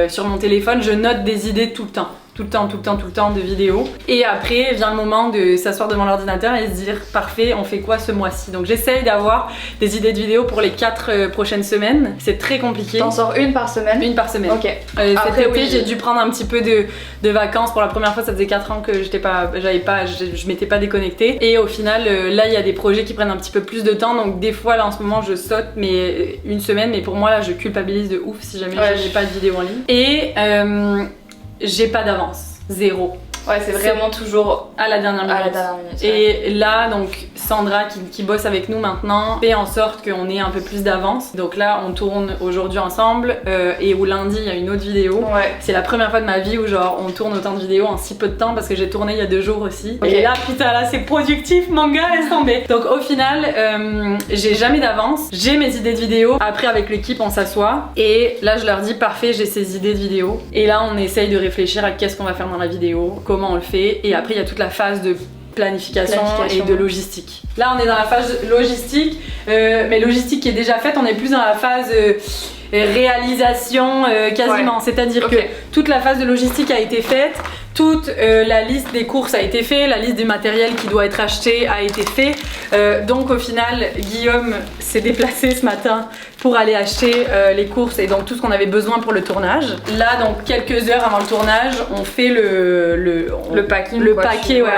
sur mon téléphone, je note des idées tout le temps. Tout le temps de vidéos. Et après vient le moment de s'asseoir devant l'ordinateur et se dire parfait, on fait quoi ce mois-ci? Donc j'essaye d'avoir des idées de vidéos pour les 4 prochaines semaines. C'est très compliqué. T'en sors une par semaine? Une par semaine. Ok. Cet Après, été, oui. j'ai dû prendre un petit peu de vacances pour la première fois. Ça faisait 4 ans que je m'étais pas déconnectée. Et au final, là, il y a des projets qui prennent un petit peu plus de temps. Donc des fois, là, en ce moment, je saute une semaine. Mais pour moi, là, je culpabilise de ouf si jamais j'ai pas de vidéo en ligne. Et j'ai pas d'avance. Zéro. Ouais, c'est vraiment toujours À la dernière minute. à la dernière minute. Ouais. Et là, donc Sandra qui bosse avec nous maintenant fait en sorte qu'on ait un peu plus d'avance. Donc là, on tourne aujourd'hui ensemble et au lundi, il y a une autre vidéo. Ouais. C'est la première fois de ma vie où genre on tourne autant de vidéos en si peu de temps parce que j'ai tourné il y a 2 jours aussi. Ok. Et là, putain, là c'est productif, mon gars, laisse tomber. Donc au final, j'ai jamais d'avance. J'ai mes idées de vidéos. Après, avec l'équipe, on s'assoit et là, je leur dis parfait, j'ai ces idées de vidéos. Et là, on essaye de réfléchir à qu'est-ce qu'on va faire dans la vidéo, comment on le fait. Et après, il y a toute la phase de planification et de logistique. Là, on est dans la phase logistique, mais logistique qui est déjà faite. On est plus dans la phase réalisation quasiment. Ouais. C'est-à-dire Ok. que toute la phase de logistique a été faite. toute la liste des courses a été faite, la liste du matériel qui doit être acheté a été fait. Donc au final, Guillaume s'est déplacé ce matin pour aller acheter les courses et donc tout ce qu'on avait besoin pour le tournage. Là, donc quelques heures avant le tournage, on fait le packing. Le paquet, ouais,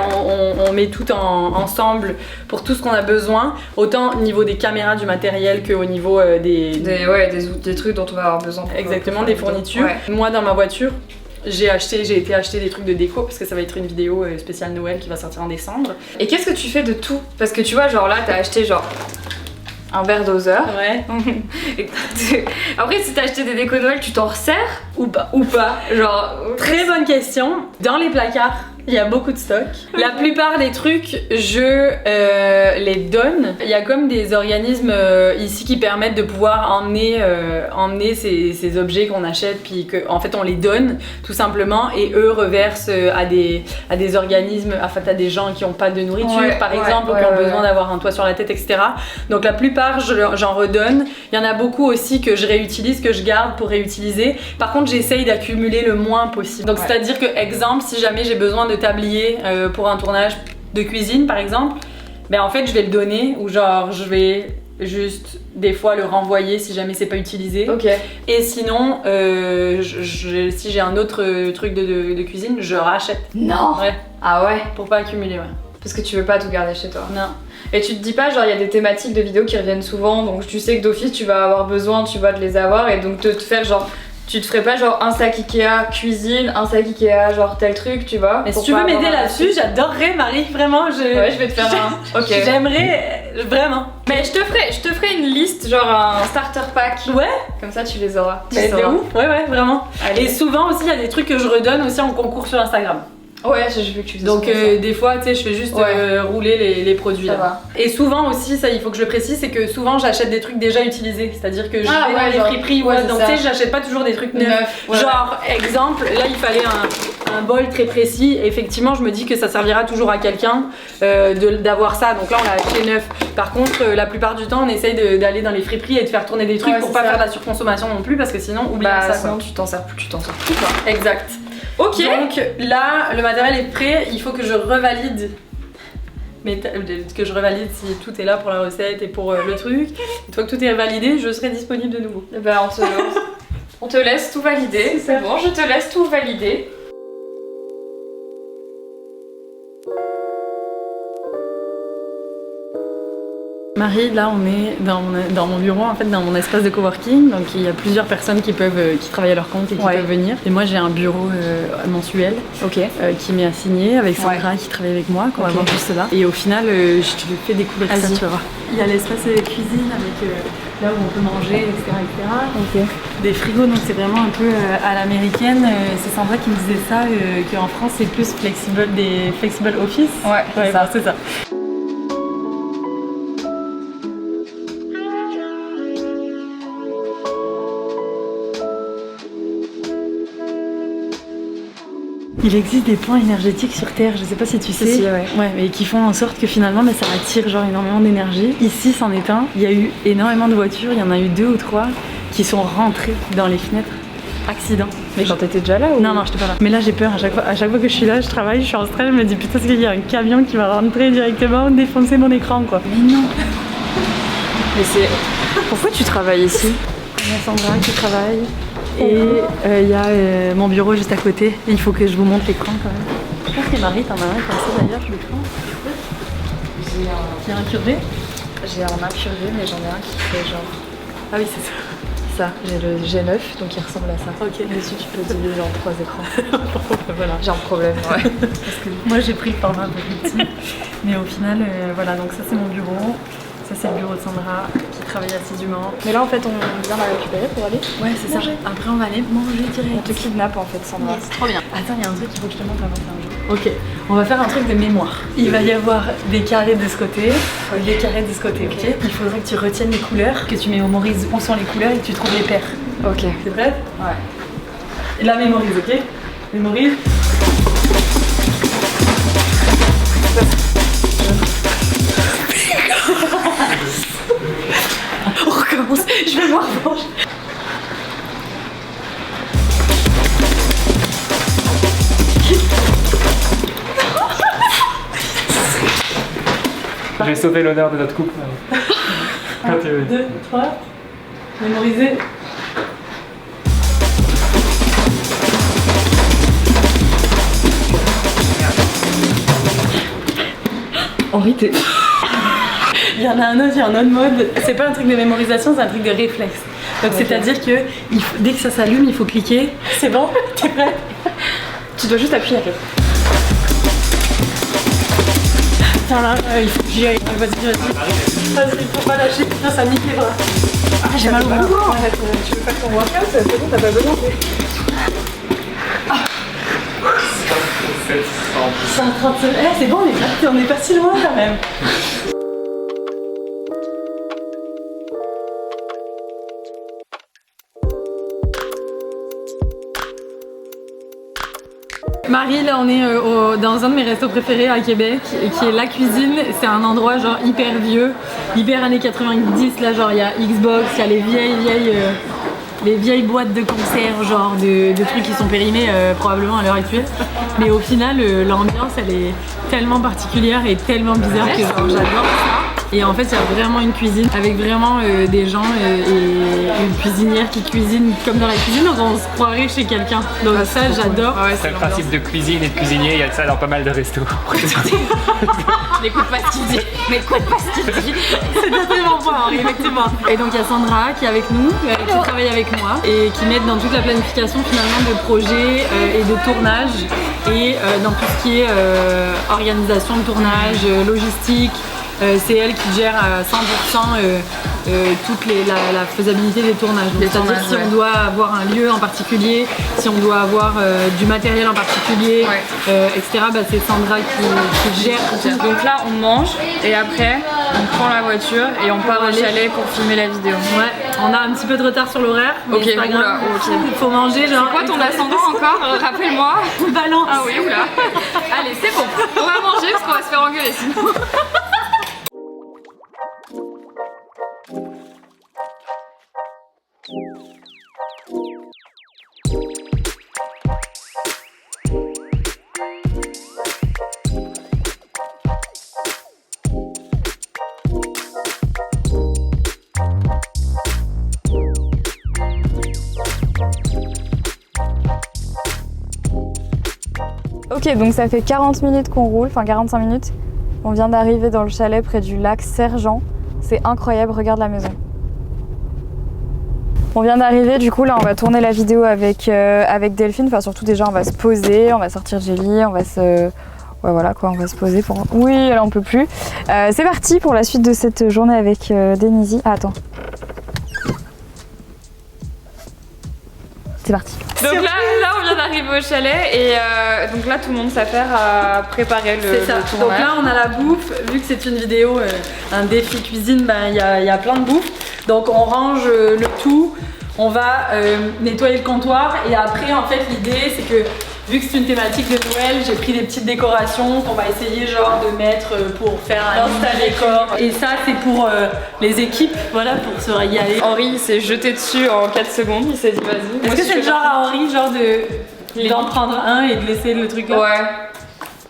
on met tout ensemble pour tout ce qu'on a besoin, autant au niveau des caméras, du matériel qu'au niveau des trucs dont on va avoir besoin. Exactement, des fournitures. Ouais. Moi, dans ma voiture, j'ai été acheter des trucs de déco parce que ça va être une vidéo spéciale Noël qui va sortir en décembre. Et qu'est-ce que tu fais de tout? Parce que tu vois, genre là, t'as acheté genre un verre doseur. Ouais. Après, si t'as acheté des décos Noël, tu t'en resserres ou pas? Genre. Très bonne question. Dans les placards, il y a beaucoup de stock. La plupart des trucs, je les donne. Il y a comme des organismes ici qui permettent de pouvoir emmener ces objets qu'on achète, puis en fait on les donne tout simplement, et eux reversent à des organismes, enfin à des gens qui n'ont pas de nourriture par exemple, ou qui ont besoin d'avoir un toit sur la tête, etc. Donc la plupart j'en redonne. Il y en a beaucoup aussi que je réutilise, que je garde pour réutiliser. Par contre j'essaye d'accumuler le moins possible. Donc c'est à dire que, exemple, si jamais j'ai besoin de tablier pour un tournage de cuisine par exemple, ben en fait je vais le donner, ou genre je vais juste des fois le renvoyer si jamais c'est pas utilisé. Et sinon si j'ai un autre truc de cuisine, je rachète. Non. Ouais. Ah ouais. Pour pas accumuler, ouais. Parce que tu veux pas tout garder chez toi. Non. Et tu te dis pas, genre il y a des thématiques de vidéos qui reviennent souvent, donc tu sais que d'office tu vas avoir besoin, tu vas de les avoir, et donc te faire genre, tu te ferais pas genre un sac Ikea cuisine, un sac Ikea genre tel truc, tu vois? Mais si tu veux m'aider là-dessus, j'adorerais, Marie, vraiment. Ouais, je vais te faire un. Ok. J'aimerais vraiment. Mais je te ferai une liste, genre un starter pack. Ouais. Comme ça tu les auras. Mais c'est ouf. Ouais, vraiment. Allez. Et souvent aussi, il y a des trucs que je redonne aussi en concours sur Instagram. Ouais, j'ai vu que tu faisais donc ça. des fois, tu sais, je fais juste rouler les produits ça là. Va. Et souvent aussi, ça il faut que je le précise, c'est que souvent j'achète des trucs déjà utilisés. C'est-à-dire que je vais dans les friperies, donc tu sais, j'achète pas toujours des trucs neufs. Genre, exemple, là il fallait un bol très précis. Et effectivement, je me dis que ça servira toujours à quelqu'un d'avoir ça. Donc là, on l'a acheté neuf. Par contre, la plupart du temps, on essaye d'aller dans les friperies et de faire tourner des trucs pour pas faire de la surconsommation non plus, parce que sinon, oublie ça. Sinon, tu t'en sers plus, quoi. Exact. Ok. Donc là, le matériel est prêt. Il faut que je revalide. Si tout est là pour la recette et pour le truc. Une fois que tout est validé, je serai disponible de nouveau. Bah, on te laisse tout valider. C'est bon, je te laisse tout valider. Marie, là on est dans mon bureau, en fait, dans mon espace de coworking. Donc il y a plusieurs personnes qui travaillent à leur compte et qui peuvent venir. Et moi j'ai un bureau mensuel qui m'est assigné avec Sandra qui travaille avec moi, qu'on va voir juste là. Et au final, je te fais découvrir ça, tu vas voir. Il y a l'espace cuisine avec là où on peut manger, etc. Des frigos, donc c'est vraiment un peu à l'américaine. C'est Sandra qui me disait ça, qu'en France c'est plus des flexible office. Ouais, c'est ça. Il existe des points énergétiques sur Terre, je sais pas si tu sais, mais qui font en sorte que finalement ça attire genre énormément d'énergie. Ici c'en est un, il y a eu énormément de voitures, il y en a eu 2 ou 3 qui sont rentrées dans les fenêtres. Accident. Mais quand t'étais déjà là ou... Non, j'étais pas là. Mais là j'ai peur, à chaque fois que je suis là, je travaille, je suis en stress, je me dis putain, est-ce qu'il y a un camion qui va rentrer directement, défoncer mon écran quoi. Mais non. Mais c'est... Pourquoi tu travailles ici? Il y a Sandra qui travaille. Et il y a mon bureau juste à côté. Et il faut que je vous montre l'écran quand même. Je pense que Marie, t'en as un comme ça d'ailleurs, l'écran. J'ai un curvé. J'ai un incurvé, mais j'en ai un qui fait genre... Ah oui, c'est ça. Ça, j'ai le G9, donc il ressemble à ça. Ok. Dessus, tu peux diviser en 3 écrans. Voilà. J'ai un problème, Parce que moi, j'ai pris le format un peu plus petit. Mais au final, voilà, donc ça c'est mon bureau. Ça c'est le bureau de Sandra qui travaille assidûment. Mais là en fait on vient la récupérer pour aller. Ouais, c'est ça. Après on va aller manger direct. On te kidnappe en fait, Sandra. C'est trop bien. Attends, il y a un truc qu'il faut que je te montre avant de faire un jour. Ok, on va faire un truc de mémoire. Il va y avoir des carrés de ce côté, des carrés de ce côté, ok. Il faudrait que tu retiennes les couleurs, que tu mémorises où sont les couleurs et que tu trouves les paires. Ok. C'est prêt? Ouais. Et là mémorise, ok. Mémorise. On recommence, je vais voir Blanche. J'ai sauvé l'honneur de notre couple. Quand tu veux. 2, 3, mémoriser. Henri, t'es... Il y en a un autre, il y a un autre mode. C'est pas un truc de mémorisation, c'est un truc de réflexe. Donc c'est-à-dire que dès que ça s'allume, il faut cliquer. C'est bon? T'es prêt? Tu dois juste appuyer un peu. Putain là, il faut que j'y aille. Vas-y. Vas-y, faut pas lâcher. Putain, ça nique les bras. Ah, j'ai mal au bras. Tu veux faire ton workout? C'est bon, t'as pas besoin. 130. C'est bon, on est pas si loin quand même. Marie, là on est dans un de mes restos préférés à Québec, qui est La Cuisine. C'est un endroit genre hyper vieux, hyper années 90, là genre il y a Xbox, il y a les vieilles boîtes de conserve, genre de trucs qui sont périmés probablement à l'heure actuelle. Mais au final, l'ambiance elle est tellement particulière et tellement bizarre que genre j'adore ça. Et en fait, il y a vraiment une cuisine avec vraiment des gens et une cuisinière qui cuisine comme dans la cuisine, donc on se croirait chez quelqu'un. Donc ça, j'adore. Ouais, c'est le principe de cuisine et de cuisinier, il y a de ça dans pas mal de restos. N'écoute pas ce qu'il dit. N'écoute pas ce qu'il dit. C'est totalement pas, Henri, effectivement. Et donc il y a Sandra qui est avec nous, qui travaille avec moi et qui m'aide dans toute la planification finalement de projets et de tournage et dans tout ce qui est organisation de tournage, logistique. C'est elle qui gère à 100% toute la faisabilité des tournages. C'est-à-dire si on doit avoir un lieu en particulier, si on doit avoir du matériel en particulier, etc. Bah, c'est Sandra qui gère tout ça. Donc là on mange et après on prend la voiture et on part au chalet pour filmer la vidéo. Ouais, on a un petit peu de retard sur l'horaire, mais ok, c'est pas grave. Il faut manger genre. C'est quoi ton ascendant encore? Rappelle-moi. Balance. Ah oui, oula. Allez, c'est bon. On va manger parce qu'on va se faire engueuler sinon. Ok, donc ça fait 40 minutes qu'on roule, enfin 45 minutes. On vient d'arriver dans le chalet près du lac Sergent. C'est incroyable, regarde la maison. On vient d'arriver, du coup là on va tourner la vidéo avec Delphine. Enfin surtout déjà on va se poser, on va sortir Jelly, on va se... Ouais voilà quoi, on va se poser pour... Oui, là on peut plus. C'est parti pour la suite de cette journée avec Denisi. Ah attends. C'est parti. Donc là on vient d'arriver au chalet et donc là tout le monde s'affaire à préparer le tournage. Donc là on a la bouffe, vu que c'est une vidéo, un défi cuisine, ben, y a plein de bouffe. Donc on range le tout, on va nettoyer le comptoir et après en fait l'idée c'est que vu que c'est une thématique de Noël, j'ai pris des petites décorations qu'on va essayer genre de mettre pour faire un décor. Et ça c'est pour les équipes, voilà, pour se régaler. Henri s'est jeté dessus en 4 secondes, il s'est dit vas-y. Est-ce que c'est le genre à Henri, genre d'en prendre un et de laisser le truc là? Ouais.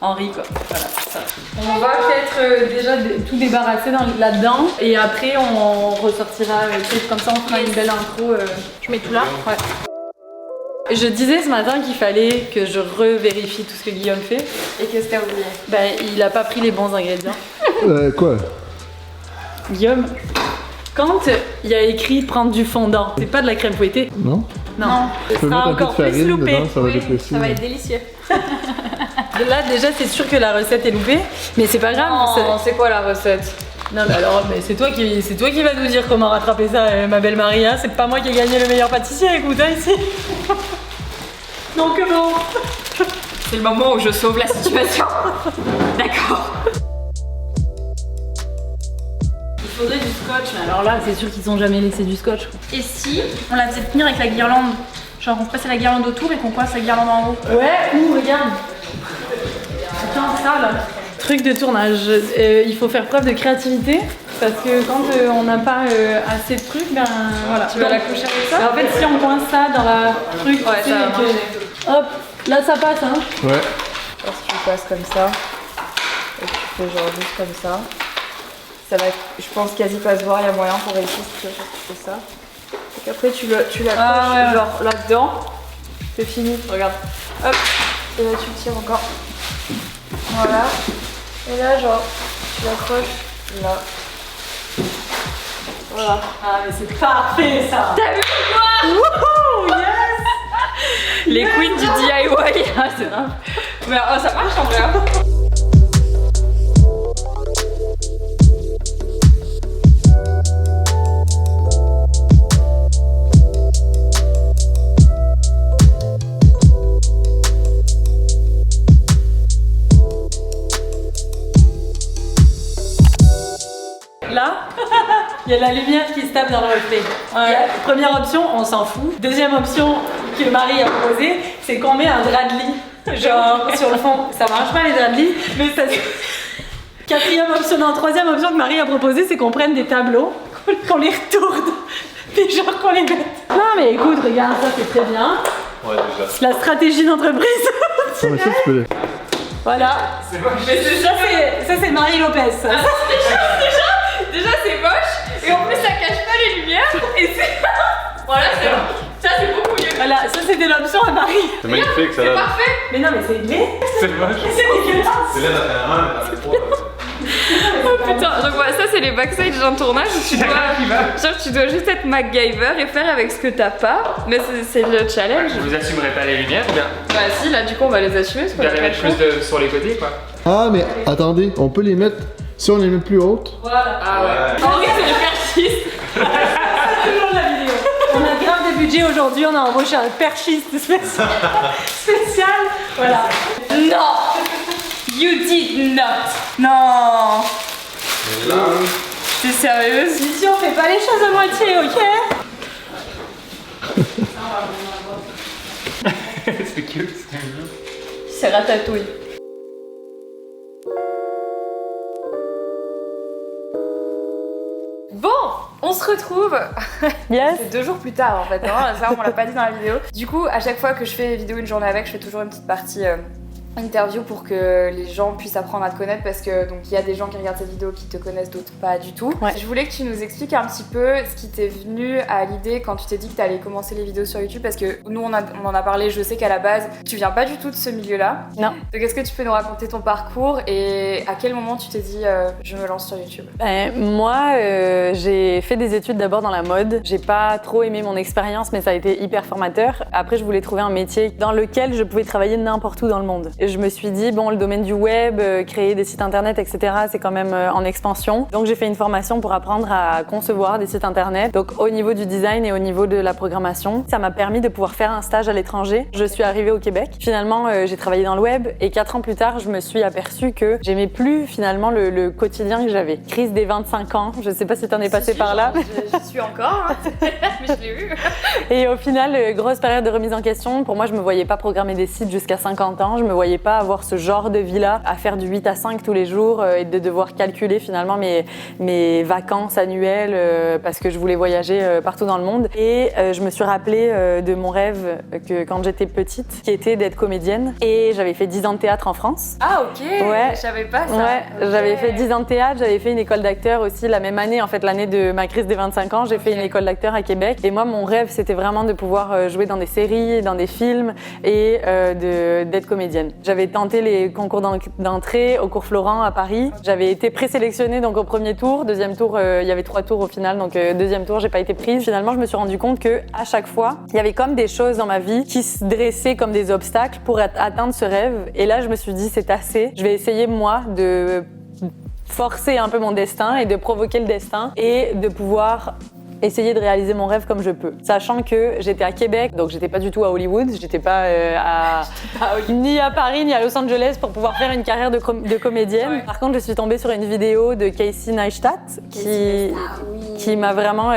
Henri quoi, voilà, ça. On va peut-être déjà tout débarrasser là-dedans et après on ressortira comme ça, on fera une belle intro. Je mets tout là? Ouais. Je disais ce matin qu'il fallait que je revérifie tout ce que Guillaume fait. Et qu'est-ce que t'as oublié? Ben, il a pas pris les bons ingrédients. Quoi? Guillaume, quand il y a écrit prendre du fondant, c'est pas de la crème fouettée? Non? Non. Tu peux mettre un peu de farine dedans, ça va déprécier. Ça va être délicieux. Là déjà c'est sûr que la recette est loupée, mais c'est pas grave. Non, c'est quoi la recette? Non mais alors, mais c'est toi qui vas nous dire comment rattraper ça, ma belle Maria. C'est pas moi qui ai gagné le meilleur pâtissier, écoute, hein, ici. Donc bon. C'est le moment où je sauve la situation. D'accord. Il faudrait du scotch, mais alors là c'est sûr qu'ils ont jamais laissé du scotch. Et si on la faisait tenir avec la guirlande? Genre on passait la guirlande autour et qu'on coince la guirlande en haut. Ouais, ou regarde. Attends, ça là. Truc de tournage, il faut faire preuve de créativité parce que quand on n'a pas assez de trucs, ben voilà. Tu vas la coucher avec ça? Ben, en fait, si on coince ça dans la truc, ouais, tu sais, ça va que... Hop, là ça passe, hein. Ouais. Alors, si tu passes comme ça, et tu fais genre juste comme ça. ça va, je pense, quasi pas se voir. Il y a moyen pour réussir si tu fais ça. Donc après, tu l'accroches genre là-dedans. C'est fini, regarde. Hop, et là tu tires encore. Voilà. Et là, genre, tu l'accroches là. Voilà. Ah, mais c'est parfait ça! T'as vu quoi? Wouhou! Yes! Les queens du DIY. Ah, c'est vrai. Mais ça marche en vrai. Là, il y a la lumière qui se tape dans le reflet. Première option, on s'en fout. Deuxième option que Marie a proposée, c'est qu'on met un drap de lit, genre sur le fond. Ça marche pas les draps de lit, mais ça. Troisième option que Marie a proposée, c'est qu'on prenne des tableaux, qu'on les retourne, puis genre qu'on les mette. Non mais écoute, regarde, ça c'est très bien. Ouais, déjà. La stratégie d'entreprise. Non, mais ça, tu peux. Voilà. C'est moche. Mais ça c'est Marie Lopez. Ça. Déjà c'est moche et en plus ça cache pas les lumières et c'est... Voilà, c'est bon. Ça c'est beaucoup mieux. Voilà, ça c'était l'option à Marie. C'est magnifique, ça C'est là. parfait. Mais non mais c'est laid. C'est moche. C'est dégueulasse. C'est là, Oh putain, donc voilà, ça c'est les backstage d'un tournage où tu dois juste être MacGyver et faire avec ce que t'as pas. Mais c'est le challenge. Vous assumerez pas les lumières, ou bien Bah si, là du coup on va les assumer parce qu'on bien a les pas mettre le plus choix. sur les côtés, quoi. Ah, mais attendez, on peut les mettre. Si on les met plus hautes. Voilà. Ah ouais. En vrai c'est le perchiste. Tout le long de la vidéo. On a grave des budgets aujourd'hui, on a embauché un perchiste spécial. Voilà. Non. You did not. Non. T'es sérieuse? Ici on fait pas les choses à moitié, ok? C'est cute. C'est ratatouille. Bon, on se retrouve. Yes. C'est 2 jours plus tard en fait, hein. Ça on l'a pas dit dans la vidéo. Du coup, à chaque fois que je fais vidéo une journée avec, je fais toujours une petite partie interview pour que les gens puissent apprendre à te connaître parce que donc il y a des gens qui regardent cette vidéo qui te connaissent, d'autres pas du tout. Ouais. Je voulais que tu nous expliques un petit peu ce qui t'est venu à l'idée quand tu t'es dit que t'allais commencer les vidéos sur YouTube parce que nous on en a parlé, je sais qu'à la base tu viens pas du tout de ce milieu-là. Non. Donc est-ce que tu peux nous raconter ton parcours et à quel moment tu t'es dit je me lance sur YouTube? Moi, j'ai fait des études d'abord dans la mode. J'ai pas trop aimé mon expérience, mais ça a été hyper formateur. Après, je voulais trouver un métier dans lequel je pouvais travailler n'importe où dans le monde. Et je me suis dit, bon, le domaine du web, créer des sites internet, etc., c'est quand même en expansion. Donc, j'ai fait une formation pour apprendre à concevoir des sites internet. Donc, au niveau du design et au niveau de la programmation, ça m'a permis de pouvoir faire un stage à l'étranger. Je suis arrivée au Québec. Finalement, j'ai travaillé dans le web et 4 ans plus tard, je me suis aperçue que j'aimais plus finalement le quotidien que j'avais. Crise des 25 ans, je sais pas si t'en es passé par là. J'y suis encore, hein. Mais je l'ai eu. Et au final, grosse période de remise en question. Pour moi, je me voyais pas programmer des sites jusqu'à 50 ans. Je me voyais pas avoir ce genre de vie-là, à faire du 8 à 5 tous les jours et de devoir calculer finalement mes vacances annuelles parce que je voulais voyager partout dans le monde. Et je me suis rappelée de mon rêve que quand j'étais petite, qui était d'être comédienne. Et j'avais fait 10 ans de théâtre en France. Ah ok, Ouais. je savais pas ça. Ouais, Ok. j'avais fait 10 ans de théâtre, j'avais fait une école d'acteur aussi la même année, en fait l'année de ma crise des 25 ans, j'ai fait une école d'acteur à Québec. Et moi, mon rêve, c'était vraiment de pouvoir jouer dans des séries, dans des films et d'être comédienne. J'avais tenté les concours d'entrée au cours Florent à Paris. J'avais été présélectionnée donc au premier tour, deuxième tour, il y avait 3 tours au final, donc deuxième tour, j'ai pas été prise. Finalement, je me suis rendu compte que à chaque fois, il y avait comme des choses dans ma vie qui se dressaient comme des obstacles pour atteindre ce rêve. Et là, je me suis dit, c'est assez. Je vais essayer moi de forcer un peu mon destin et de provoquer le destin et de pouvoir essayer de réaliser mon rêve comme je peux. Sachant que j'étais à Québec, donc j'étais pas du tout à Hollywood, j'étais pas ni à Paris ni à Los Angeles pour pouvoir faire une carrière de comédienne. Ouais. Par contre, je suis tombée sur une vidéo de Casey Neistat qui m'a vraiment,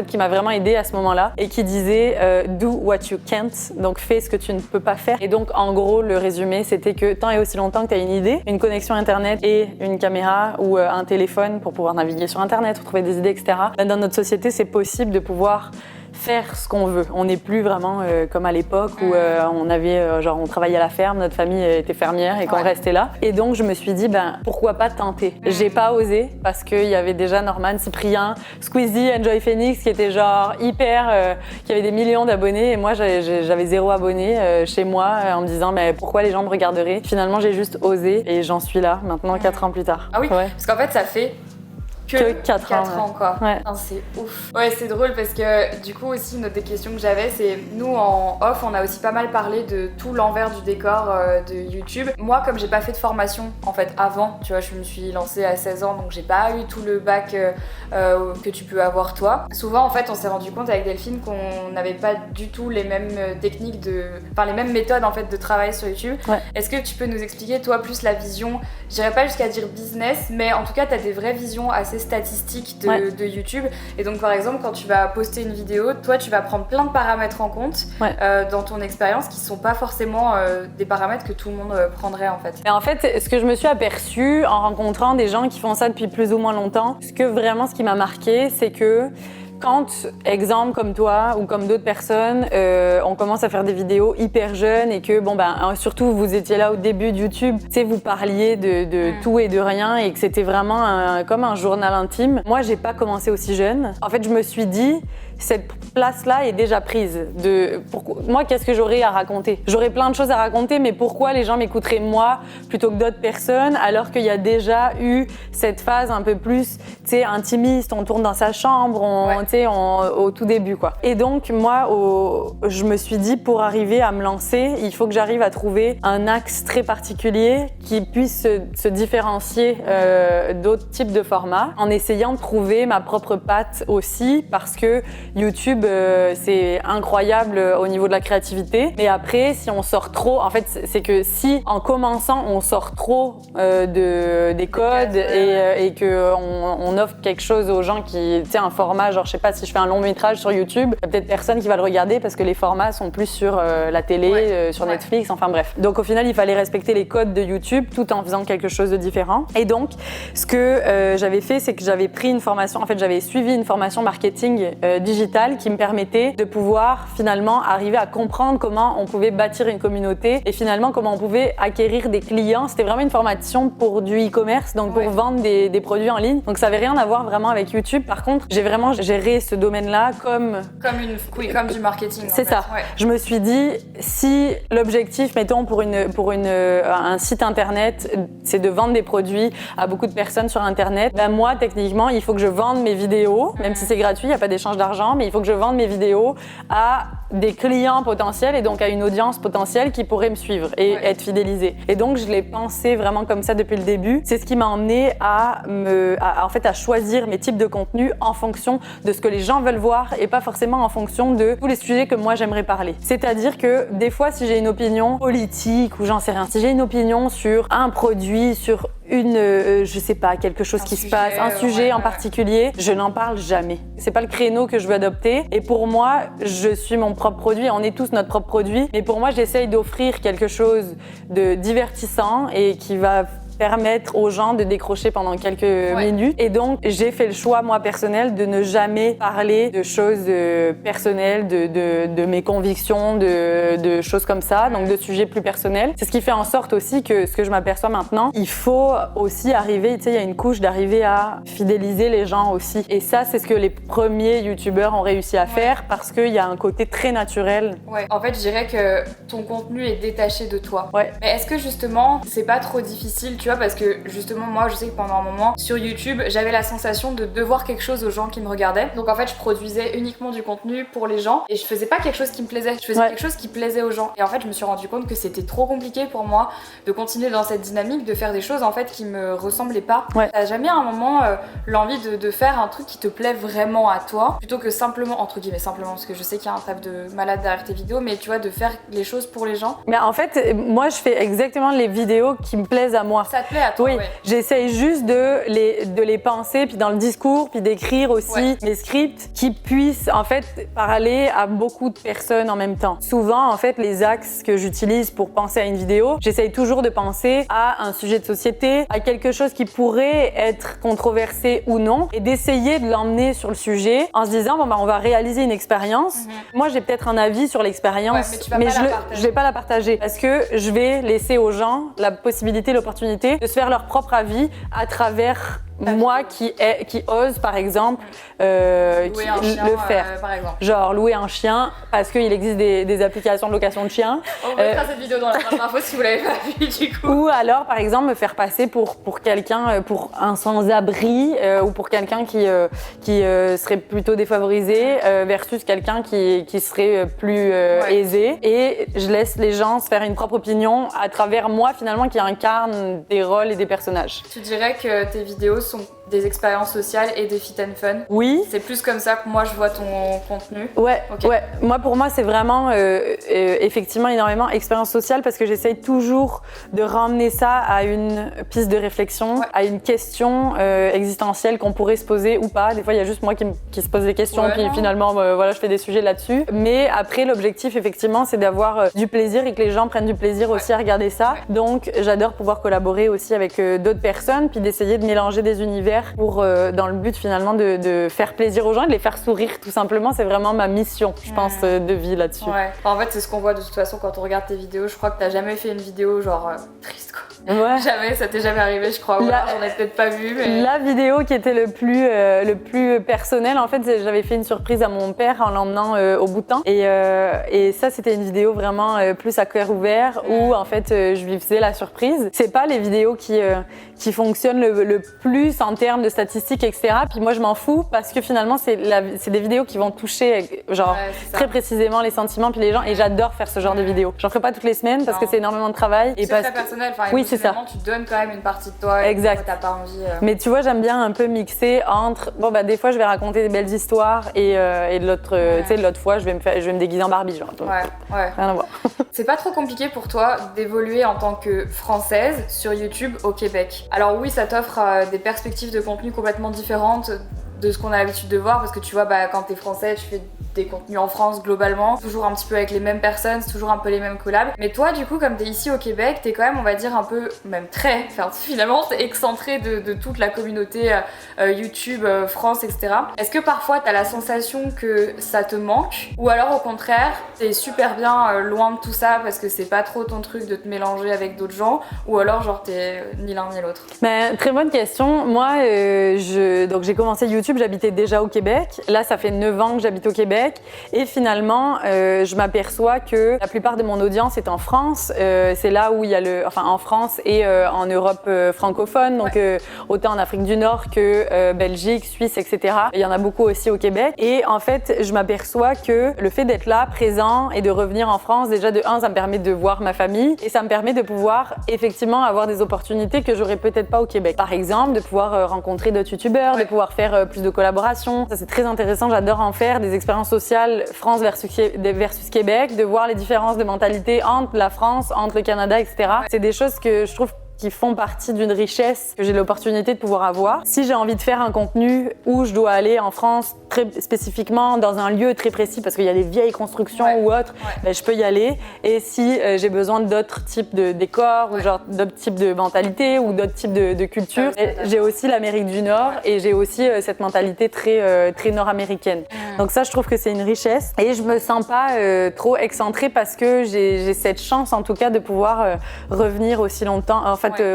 qui m'a vraiment aidée à ce moment-là et qui disait do what you can't, donc fais ce que tu ne peux pas faire. Et donc en gros, le résumé, c'était que tant et aussi longtemps que tu as une idée, une connexion internet et une caméra ou un téléphone pour pouvoir naviguer sur internet, trouver des idées, etc. Dans notre société, c'est possible de pouvoir faire ce qu'on veut. On n'est plus vraiment comme à l'époque où on avait, genre on travaillait à la ferme, notre famille était fermière et qu'on restait là. Et donc je me suis dit, ben pourquoi pas tenter. J'ai pas osé parce qu'il y avait déjà Norman, Cyprien, Squeezie, Enjoy Phoenix qui étaient genre hyper, qui avaient des millions d'abonnés et moi j'avais 0 abonné chez moi en me disant mais pourquoi les gens me regarderaient. Finalement j'ai juste osé et j'en suis là maintenant 4 ans plus tard. Ah oui, parce qu'en fait ça fait que 4 ans quoi. Ouais. Putain, c'est ouf. Ouais, c'est drôle parce que du coup aussi une autre des questions que j'avais c'est nous en off on a aussi pas mal parlé de tout l'envers du décor de YouTube. Moi comme j'ai pas fait de formation en fait avant, tu vois, je me suis lancée à 16 ans donc j'ai pas eu tout le bac que tu peux avoir toi. Souvent en fait on s'est rendu compte avec Delphine qu'on n'avait pas du tout les mêmes techniques les mêmes méthodes en fait de travail sur YouTube. Ouais. Est-ce que tu peux nous expliquer toi plus la vision, j'irais pas jusqu'à dire business mais en tout cas t'as des vraies visions assez statistiques de YouTube et donc par exemple quand tu vas poster une vidéo toi tu vas prendre plein de paramètres en compte dans ton expérience qui sont pas forcément des paramètres que tout le monde prendrait en fait. Et en fait ce que je me suis aperçue en rencontrant des gens qui font ça depuis plus ou moins longtemps, ce qui m'a marqué c'est que quand, exemple comme toi ou comme d'autres personnes, on commence à faire des vidéos hyper jeunes et que, surtout vous étiez là au début de YouTube, tu sais, vous parliez de tout et de rien et que c'était vraiment comme un journal intime. Moi, j'ai pas commencé aussi jeune. En fait, je me suis dit, cette place-là est déjà prise. Moi, qu'est-ce que j'aurais à raconter? J'aurais plein de choses à raconter, mais pourquoi les gens m'écouteraient moi plutôt que d'autres personnes alors qu'il y a déjà eu cette phase un peu plus, tu sais, intimiste, on tourne dans sa chambre, au tout début, quoi. Et donc, moi, je me suis dit, pour arriver à me lancer, il faut que j'arrive à trouver un axe très particulier qui puisse se différencier d'autres types de formats, en essayant de trouver ma propre patte aussi, parce que YouTube, c'est incroyable au niveau de la créativité. Mais après, si on sort trop, en fait, c'est que si, en commençant, on sort trop des codes et qu'on offre quelque chose aux gens qui, tu sais, un format, genre, je sais pas, si je fais un long métrage sur YouTube, il y a peut-être personne qui va le regarder parce que les formats sont plus sur la télé, sur Netflix, enfin bref. Donc au final, il fallait respecter les codes de YouTube tout en faisant quelque chose de différent. Et donc, ce que j'avais fait, c'est que j'avais pris une formation, en fait, j'avais suivi une formation marketing digital qui me permettait de pouvoir finalement arriver à comprendre comment on pouvait bâtir une communauté et finalement comment on pouvait acquérir des clients. C'était vraiment une formation pour du e-commerce, donc pour vendre des produits en ligne. Donc ça avait rien à voir vraiment avec YouTube. Par contre, j'ai vraiment géré ce domaine-là comme du marketing. C'est ça. Ouais. Je me suis dit, si l'objectif, mettons pour un site internet, c'est de vendre des produits à beaucoup de personnes sur internet, ben moi techniquement, il faut que je vende mes vidéos, même si c'est gratuit, il n'y a pas d'échange d'argent, mais il faut que je vende mes vidéos à des clients potentiels et donc à une audience potentielle qui pourrait me suivre et être fidélisée. Et donc je l'ai pensé vraiment comme ça depuis le début. C'est ce qui m'a emmené à choisir mes types de contenus en fonction de ce que les gens veulent voir et pas forcément en fonction de tous les sujets que moi j'aimerais parler. C'est-à-dire que des fois, si j'ai une opinion politique ou j'en sais rien, si j'ai une opinion sur un produit, sur je sais pas, quelque chose qui se passe, un sujet en particulier, je n'en parle jamais. C'est pas le créneau que je veux adopter. Et pour moi, je suis mon propre produit, on est tous notre propre produit. Mais pour moi, j'essaye d'offrir quelque chose de divertissant et qui va permettre aux gens de décrocher pendant quelques minutes. Et donc, j'ai fait le choix, moi, personnel, de ne jamais parler de choses personnelles, de mes convictions, de choses comme ça, donc de sujets plus personnels. C'est ce qui fait en sorte aussi que, ce que je m'aperçois maintenant, il faut aussi arriver, tu sais, il y a une couche d'arriver à fidéliser les gens aussi. Et ça, c'est ce que les premiers youtubeurs ont réussi à faire parce qu'il y a un côté très naturel. Ouais, en fait, je dirais que ton contenu est détaché de toi. Ouais. Mais est-ce que justement, c'est pas trop difficile, tu vois, parce que justement moi je sais que pendant un moment sur YouTube j'avais la sensation de devoir quelque chose aux gens qui me regardaient, donc en fait je produisais uniquement du contenu pour les gens et je faisais pas quelque chose qui me plaisait, je faisais quelque chose qui plaisait aux gens et en fait je me suis rendu compte que c'était trop compliqué pour moi de continuer dans cette dynamique, de faire des choses en fait qui me ressemblaient pas. T'as jamais à un moment l'envie de faire un truc qui te plaît vraiment à toi plutôt que simplement, entre guillemets simplement, parce que je sais qu'il y a un taf de malade derrière tes vidéos, mais tu vois, de faire les choses pour les gens? Mais en fait moi je fais exactement les vidéos qui me plaisent à moi. Ça te plaît à toi, Oui, ouais. j'essaye juste de les penser, puis dans le discours, puis d'écrire aussi mes scripts qui puissent en fait parler à beaucoup de personnes en même temps. Souvent, en fait, les axes que j'utilise pour penser à une vidéo, j'essaye toujours de penser à un sujet de société, à quelque chose qui pourrait être controversé ou non, et d'essayer de l'emmener sur le sujet en se disant bon bah on va réaliser une expérience. Moi, j'ai peut-être un avis sur l'expérience, mais je vais pas la partager parce que je vais laisser aux gens la possibilité, l'opportunité de se faire leur propre avis à travers moi qui ose par exemple Louer un chien, le faire. par exemple. Genre louer un chien parce qu'il existe des applications de location de chiens. On mettra cette vidéo dans la barre d'infos si vous l'avez pas vue du coup. Ou alors par exemple me faire passer pour quelqu'un, pour un sans-abri ou pour quelqu'un qui serait plutôt défavorisé versus quelqu'un qui serait plus aisé. Et je laisse les gens se faire une propre opinion à travers moi finalement qui incarne des rôles et des personnages. Tu dirais que tes vidéos sont des expériences sociales et des fit and fun? Oui. C'est plus comme ça que moi je vois ton contenu? Ouais, Okay. ouais. Pour moi, c'est vraiment effectivement énormément expérience sociale parce que j'essaye toujours de ramener ça à une piste de réflexion, à une question existentielle qu'on pourrait se poser ou pas. Des fois, il y a juste moi qui se pose des questions, puis finalement, voilà, je fais des sujets là-dessus. Mais après, l'objectif, effectivement, c'est d'avoir du plaisir et que les gens prennent du plaisir aussi à regarder ça. Donc, j'adore pouvoir collaborer aussi avec d'autres personnes, puis d'essayer de mélanger des univers pour, dans le but finalement de faire plaisir aux gens et de les faire sourire tout simplement. C'est vraiment ma mission, je pense, de vie là-dessus. Ouais. Enfin, en fait, c'est ce qu'on voit de toute façon quand on regarde tes vidéos. Je crois que t'as jamais fait une vidéo genre triste quoi. Ouais. Jamais, ça t'est jamais arrivé, je crois. Ou alors, j'en ai peut-être pas vu, mais. La vidéo qui était le plus personnel, en fait, j'avais fait une surprise à mon père en l'emmenant au Bhoutan. Et ça, c'était une vidéo vraiment plus à cœur ouvert où, en fait, je lui faisais la surprise. C'est pas les vidéos qui fonctionnent le plus en termes de statistiques, etc. Puis moi, je m'en fous parce que finalement, c'est des vidéos qui vont toucher, genre, très précisément les sentiments puis les gens. Et j'adore faire ce genre de vidéos. J'en ferai pas toutes les semaines parce que c'est énormément de travail. C'est très personnel. Enfin, oui, c'est ça. Tu donnes quand même une partie de toi. Exact. Et t'as pas envie. Mais tu vois, j'aime bien un peu mixer entre. Bon, bah, des fois, je vais raconter des belles histoires et de l'autre, tu sais, l'autre fois, je vais me déguiser en Barbie, genre. Donc, ouais. Rien à voir. C'est pas trop compliqué pour toi d'évoluer en tant que Française sur YouTube au Québec. Alors oui, ça t'offre des perspectives de contenu complètement différentes de ce qu'on a l'habitude de voir parce que tu vois, bah, quand t'es français, tu fais des contenus en France globalement, toujours un petit peu avec les mêmes personnes, c'est toujours un peu les mêmes collabs. Mais toi, du coup, comme t'es ici au Québec, t'es quand même, on va dire, un peu, même très, enfin, finalement, t'es excentré de toute la communauté YouTube, France, etc. Est-ce que parfois t'as la sensation que ça te manque? Ou alors au contraire, t'es super bien loin de tout ça parce que c'est pas trop ton truc de te mélanger avec d'autres gens? Ou alors, genre, t'es ni l'un ni l'autre? Ben, très bonne question. Moi, donc j'ai commencé YouTube, j'habitais déjà au Québec. Là, ça fait 9 ans que j'habite au Québec. Et finalement, je m'aperçois que la plupart de mon audience est en France. C'est là où il y a en France et en Europe francophone, donc autant en Afrique du Nord que Belgique, Suisse, etc. Il y en a beaucoup aussi au Québec. Et en fait, je m'aperçois que le fait d'être là, présent et de revenir en France, déjà de 1, ça me permet de voir ma famille et ça me permet de pouvoir effectivement avoir des opportunités que j'aurais peut-être pas au Québec. Par exemple, de pouvoir rencontrer d'autres youtubeurs, de pouvoir faire plus de collaborations. Ça, c'est très intéressant. J'adore en faire des expériences sociale France versus Québec, de voir les différences de mentalité entre la France, entre le Canada, etc. C'est des choses que je trouve qui font partie d'une richesse que j'ai l'opportunité de pouvoir avoir. Si j'ai envie de faire un contenu où je dois aller en France très spécifiquement dans un lieu très précis parce qu'il y a des vieilles constructions ou autres, ben, je peux y aller. Et si j'ai besoin d'autres types de décors ou genre d'autres types de mentalité ou d'autres types de culture, j'ai aussi l'Amérique du Nord et j'ai aussi cette mentalité très nord-américaine. Donc ça, je trouve que c'est une richesse et je me sens pas trop excentrée parce que j'ai cette chance en tout cas de pouvoir revenir aussi longtemps.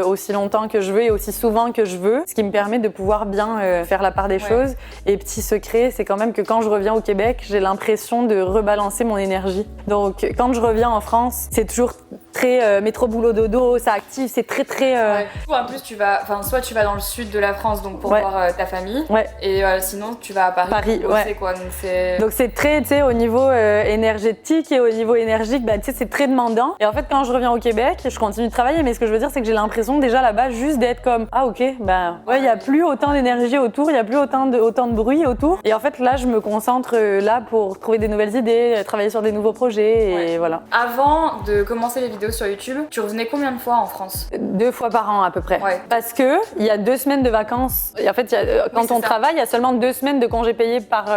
Aussi longtemps que je veux et aussi souvent que je veux, ce qui me permet de pouvoir bien faire la part des choses. Et petit secret, c'est quand même que quand je reviens au Québec, j'ai l'impression de rebalancer mon énergie. Donc quand je reviens en France, c'est toujours très métro boulot dodo, ça active, c'est très En plus, soit tu vas dans le sud de la France donc pour voir ta famille, et sinon tu vas à Paris pour bosser, quoi. Donc c'est très, tu sais, au niveau énergétique et au niveau énergique, bah tu sais, c'est très demandant. Et en fait, quand je reviens au Québec, je continue de travailler, mais ce que je veux dire, c'est que j'ai l'impression déjà là-bas juste d'être comme ok, ben il y a plus autant d'énergie autour, il y a plus autant de bruit autour. Et en fait là, je me concentre là pour trouver des nouvelles idées, travailler sur des nouveaux projets et voilà. Avant de commencer les vidéos vidéos sur YouTube, tu revenais combien de fois en France? 2 fois par an à peu près. Ouais. Parce que il y a 2 semaines de vacances. Et en fait, quand c'est on ça. travaille, il y a seulement 2 semaines de congés payés par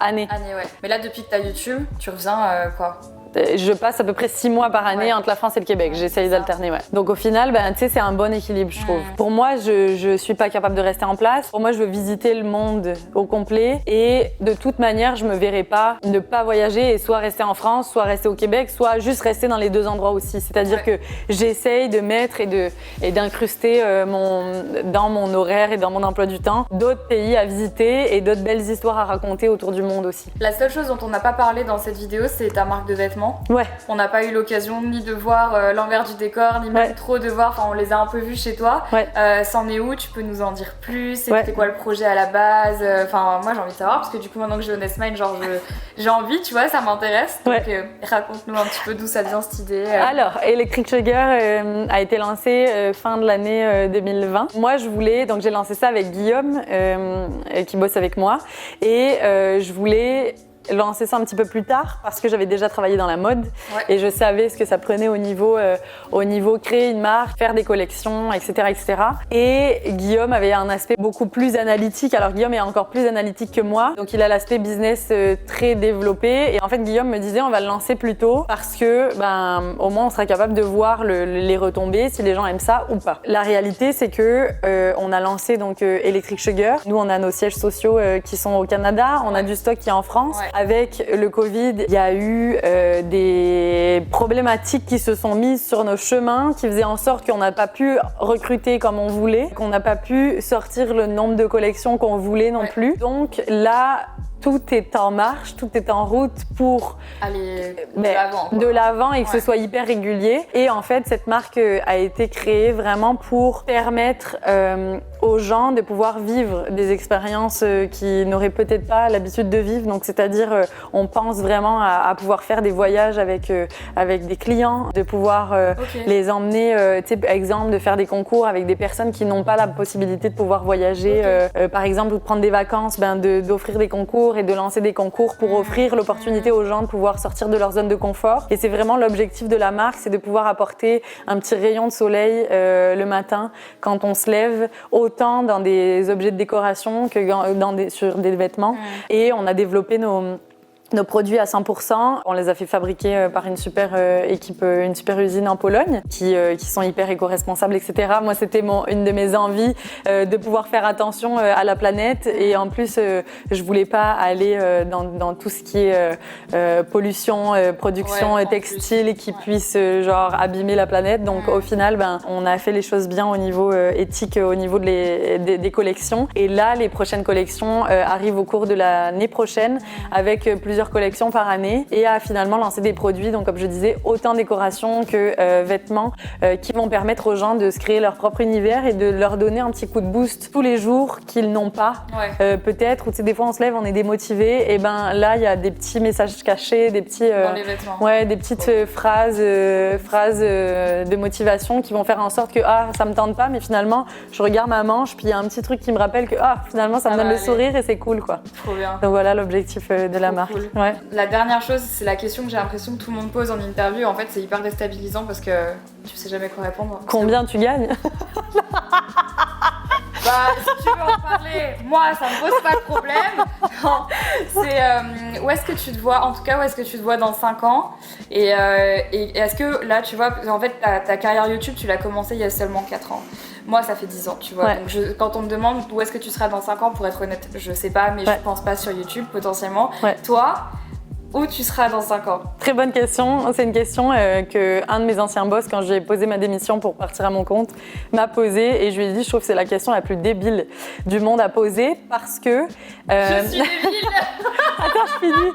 année. Année, ouais. Mais là, depuis que t'as YouTube, tu reviens quoi? Je passe à peu près 6 mois par année Ouais. entre la France et le Québec. J'essaye C'est ça. d'alterner, ouais. Donc au final, ben, tu sais, c'est un bon équilibre, je trouve. Pour moi, je suis pas capable de rester en place. Pour moi, je veux visiter le monde au complet. Et de toute manière, je me verrais pas ne pas voyager et soit rester en France, soit rester au Québec, soit juste rester dans les 2 endroits aussi. C'est-à-dire que j'essaye de mettre et d'incruster dans mon horaire et dans mon emploi du temps d'autres pays à visiter et d'autres belles histoires à raconter autour du monde aussi. La seule chose dont on n'a pas parlé dans cette vidéo, c'est ta marque de vêtements. Ouais. On n'a pas eu l'occasion ni de voir l'envers du décor, ni même Ouais. trop de voir, enfin on les a un peu vus chez toi. Ouais. C'en est où? Tu peux nous en dire plus? C'était Ouais. quoi le projet à la base? Enfin moi j'ai envie de savoir parce que du coup maintenant que j'ai Honest Mind, genre j'ai envie, tu vois, ça m'intéresse. Donc raconte-nous un petit peu d'où ça vient cette idée. Alors, Electric Sugar a été lancé fin de l'année 2020. Moi, donc j'ai lancé ça avec Guillaume, qui bosse avec moi, et je voulais lancer ça un petit peu plus tard parce que j'avais déjà travaillé dans la mode et je savais ce que ça prenait au niveau créer une marque, faire des collections, etc., etc. Et Guillaume avait un aspect beaucoup plus analytique. Alors Guillaume est encore plus analytique que moi, donc il a l'aspect business très développé. Et en fait, Guillaume me disait on va le lancer plus tôt parce que au moins on sera capable de voir les retombées, si les gens aiment ça ou pas. La réalité, c'est que on a lancé donc Electric Sugar. Nous, on a nos sièges sociaux qui sont au Canada, on a du stock qui est en France. Ouais. Avec le Covid, il y a eu des problématiques qui se sont mises sur nos chemins, qui faisaient en sorte qu'on n'a pas pu recruter comme on voulait, qu'on n'a pas pu sortir le nombre de collections qu'on voulait non plus. Donc là, tout est en marche, tout est en route pour aller de l'avant et que ce soit hyper régulier. Et en fait, cette marque a été créée vraiment pour permettre aux gens de pouvoir vivre des expériences qu'ils n'auraient peut-être pas l'habitude de vivre. Donc, c'est-à-dire, on pense vraiment à pouvoir faire des voyages avec des clients, de pouvoir les emmener, tu sais, par exemple, de faire des concours avec des personnes qui n'ont pas la possibilité de pouvoir voyager. Par exemple, ou de prendre des vacances, d'offrir des concours et de lancer des concours pour offrir l'opportunité aux gens de pouvoir sortir de leur zone de confort. Et c'est vraiment l'objectif de la marque, c'est de pouvoir apporter un petit rayon de soleil le matin quand on se lève, autant dans des objets de décoration que sur des vêtements. Et on a développé nos produits à 100%, on les a fait fabriquer par une super équipe, une super usine en Pologne qui sont hyper éco-responsables, etc. Moi, c'était une de mes envies de pouvoir faire attention à la planète et en plus, je voulais pas aller dans tout ce qui est pollution, production textile qui puisse genre abîmer la planète. Donc au final, on a fait les choses bien au niveau éthique, au niveau des collections. Et là, les prochaines collections arrivent au cours de l'année prochaine avec plusieurs collections par année et à finalement lancer des produits, donc comme je disais, autant décoration que vêtements qui vont permettre aux gens de se créer leur propre univers et de leur donner un petit coup de boost tous les jours qu'ils n'ont pas. Peut-être, ou tu sais, des fois on se lève, on est démotivé, et là il y a des petits messages cachés, des petits dans les vêtements. des petites phrases de motivation qui vont faire en sorte que ça me tente pas, mais finalement je regarde ma manche puis il y a un petit truc qui me rappelle que finalement ça me donne le sourire et c'est cool quoi. Trop bien. Donc voilà l'objectif de la marque. Cool. Ouais. La dernière chose, c'est la question que j'ai l'impression que tout le monde pose en interview. En fait, c'est hyper déstabilisant parce que tu sais jamais quoi répondre. Combien tu gagnes? Si tu veux en parler, moi ça me pose pas de problème. Non, c'est où est-ce que tu te vois, en tout cas où est-ce que tu te vois dans 5 ans et est-ce que là tu vois, en fait ta carrière YouTube tu l'as commencé il y a seulement 4 ans. Moi ça fait 10 ans tu vois, donc quand on me demande où est-ce que tu seras dans 5 ans, pour être honnête je sais pas, mais je pense pas sur YouTube potentiellement. Toi, où tu seras dans 5 ans? Très bonne question. C'est une question que un de mes anciens boss, quand j'ai posé ma démission pour partir à mon compte, m'a posée et je lui ai dit je trouve que c'est la question la plus débile du monde à poser parce que... Je suis débile. Attends, je finis.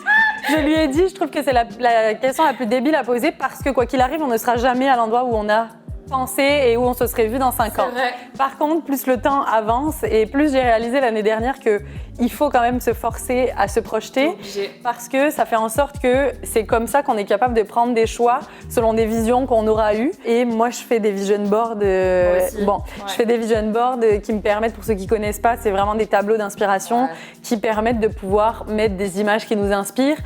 Je lui ai dit je trouve que c'est la question la plus débile à poser parce que quoi qu'il arrive, on ne sera jamais à l'endroit où on a pensé et où on se serait vu dans 5 ans. vrai. Par contre, plus le temps avance et plus j'ai réalisé l'année dernière que il faut quand même se forcer à se projeter Obligé. parce que ça fait en sorte que c'est comme ça qu'on est capable de prendre des choix selon des visions qu'on aura eues. Et moi, je fais des vision boards. Moi aussi. Je fais des vision boards qui me permettent, pour ceux qui connaissent pas, c'est vraiment des tableaux d'inspiration qui permettent de pouvoir mettre des images qui nous inspirent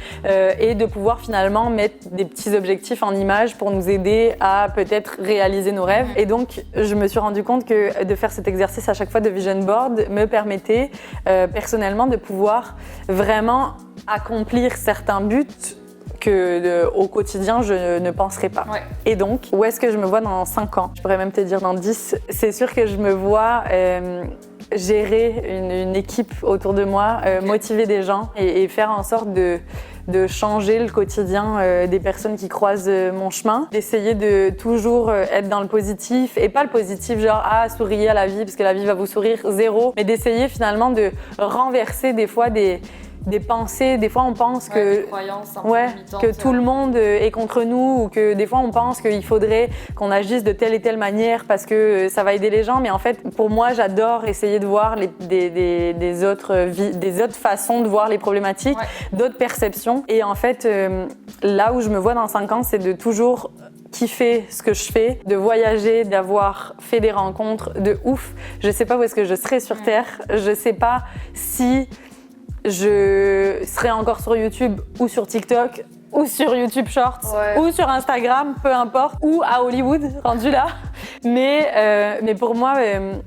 et de pouvoir finalement mettre des petits objectifs en images pour nous aider à peut-être réaliser nos rêves. Et donc, je me suis rendu compte que de faire cet exercice à chaque fois de vision board me permettait personnellement de pouvoir vraiment accomplir certains buts que au quotidien je ne penserais pas. Ouais. Et donc, où est-ce que je me vois dans 5 ans? Je pourrais même te dire dans 10. C'est sûr que je me vois gérer une équipe autour de moi, motiver des gens et faire en sorte de changer le quotidien des personnes qui croisent mon chemin, d'essayer de toujours être dans le positif et pas le positif genre souriez à la vie parce que la vie va vous sourire, zéro, mais d'essayer finalement de renverser des fois des pensées. Des fois on pense Des croyances un peu limitantes, que tout le monde est contre nous ou que des fois on pense qu'il faudrait qu'on agisse de telle et telle manière parce que ça va aider les gens, mais en fait pour moi j'adore essayer de voir des autres façons de voir les problématiques, d'autres perceptions, et en fait là où je me vois dans 5 ans c'est de toujours kiffer ce que je fais, de voyager, d'avoir fait des rencontres de ouf. Je sais pas où est-ce que je serai sur Terre, je sais pas si je serai encore sur YouTube ou sur TikTok ou sur YouTube Shorts ou sur Instagram, peu importe, ou à Hollywood, rendu là. Mais pour moi,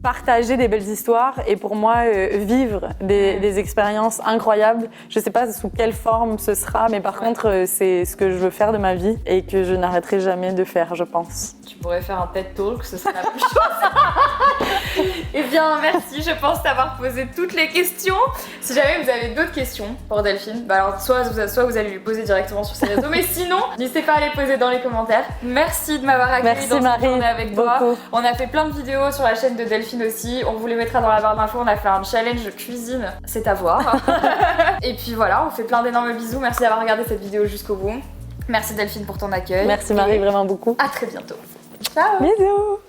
partager des belles histoires et pour moi, vivre des expériences incroyables. Je sais pas sous quelle forme ce sera, mais par contre, c'est ce que je veux faire de ma vie et que je n'arrêterai jamais de faire, je pense. Tu pourrais faire un TED Talk, ce serait la plus chose. Eh bien, merci, je pense t'avoir posé toutes les questions. Si jamais vous avez d'autres questions pour Delphine, alors soit vous allez lui poser directement sur ses réseaux, mais sinon, n'hésitez pas à les poser dans les commentaires. Merci de m'avoir accueilli dans cette journée avec toi. On a fait plein de vidéos sur la chaîne de Delphine aussi, on vous les mettra dans la barre d'infos. On a fait un challenge cuisine, c'est à voir. Et puis voilà, on fait plein d'énormes bisous. Merci d'avoir regardé cette vidéo jusqu'au bout. Merci Delphine pour ton accueil. Merci Marie, vraiment beaucoup. À très bientôt. Ciao. Bisous.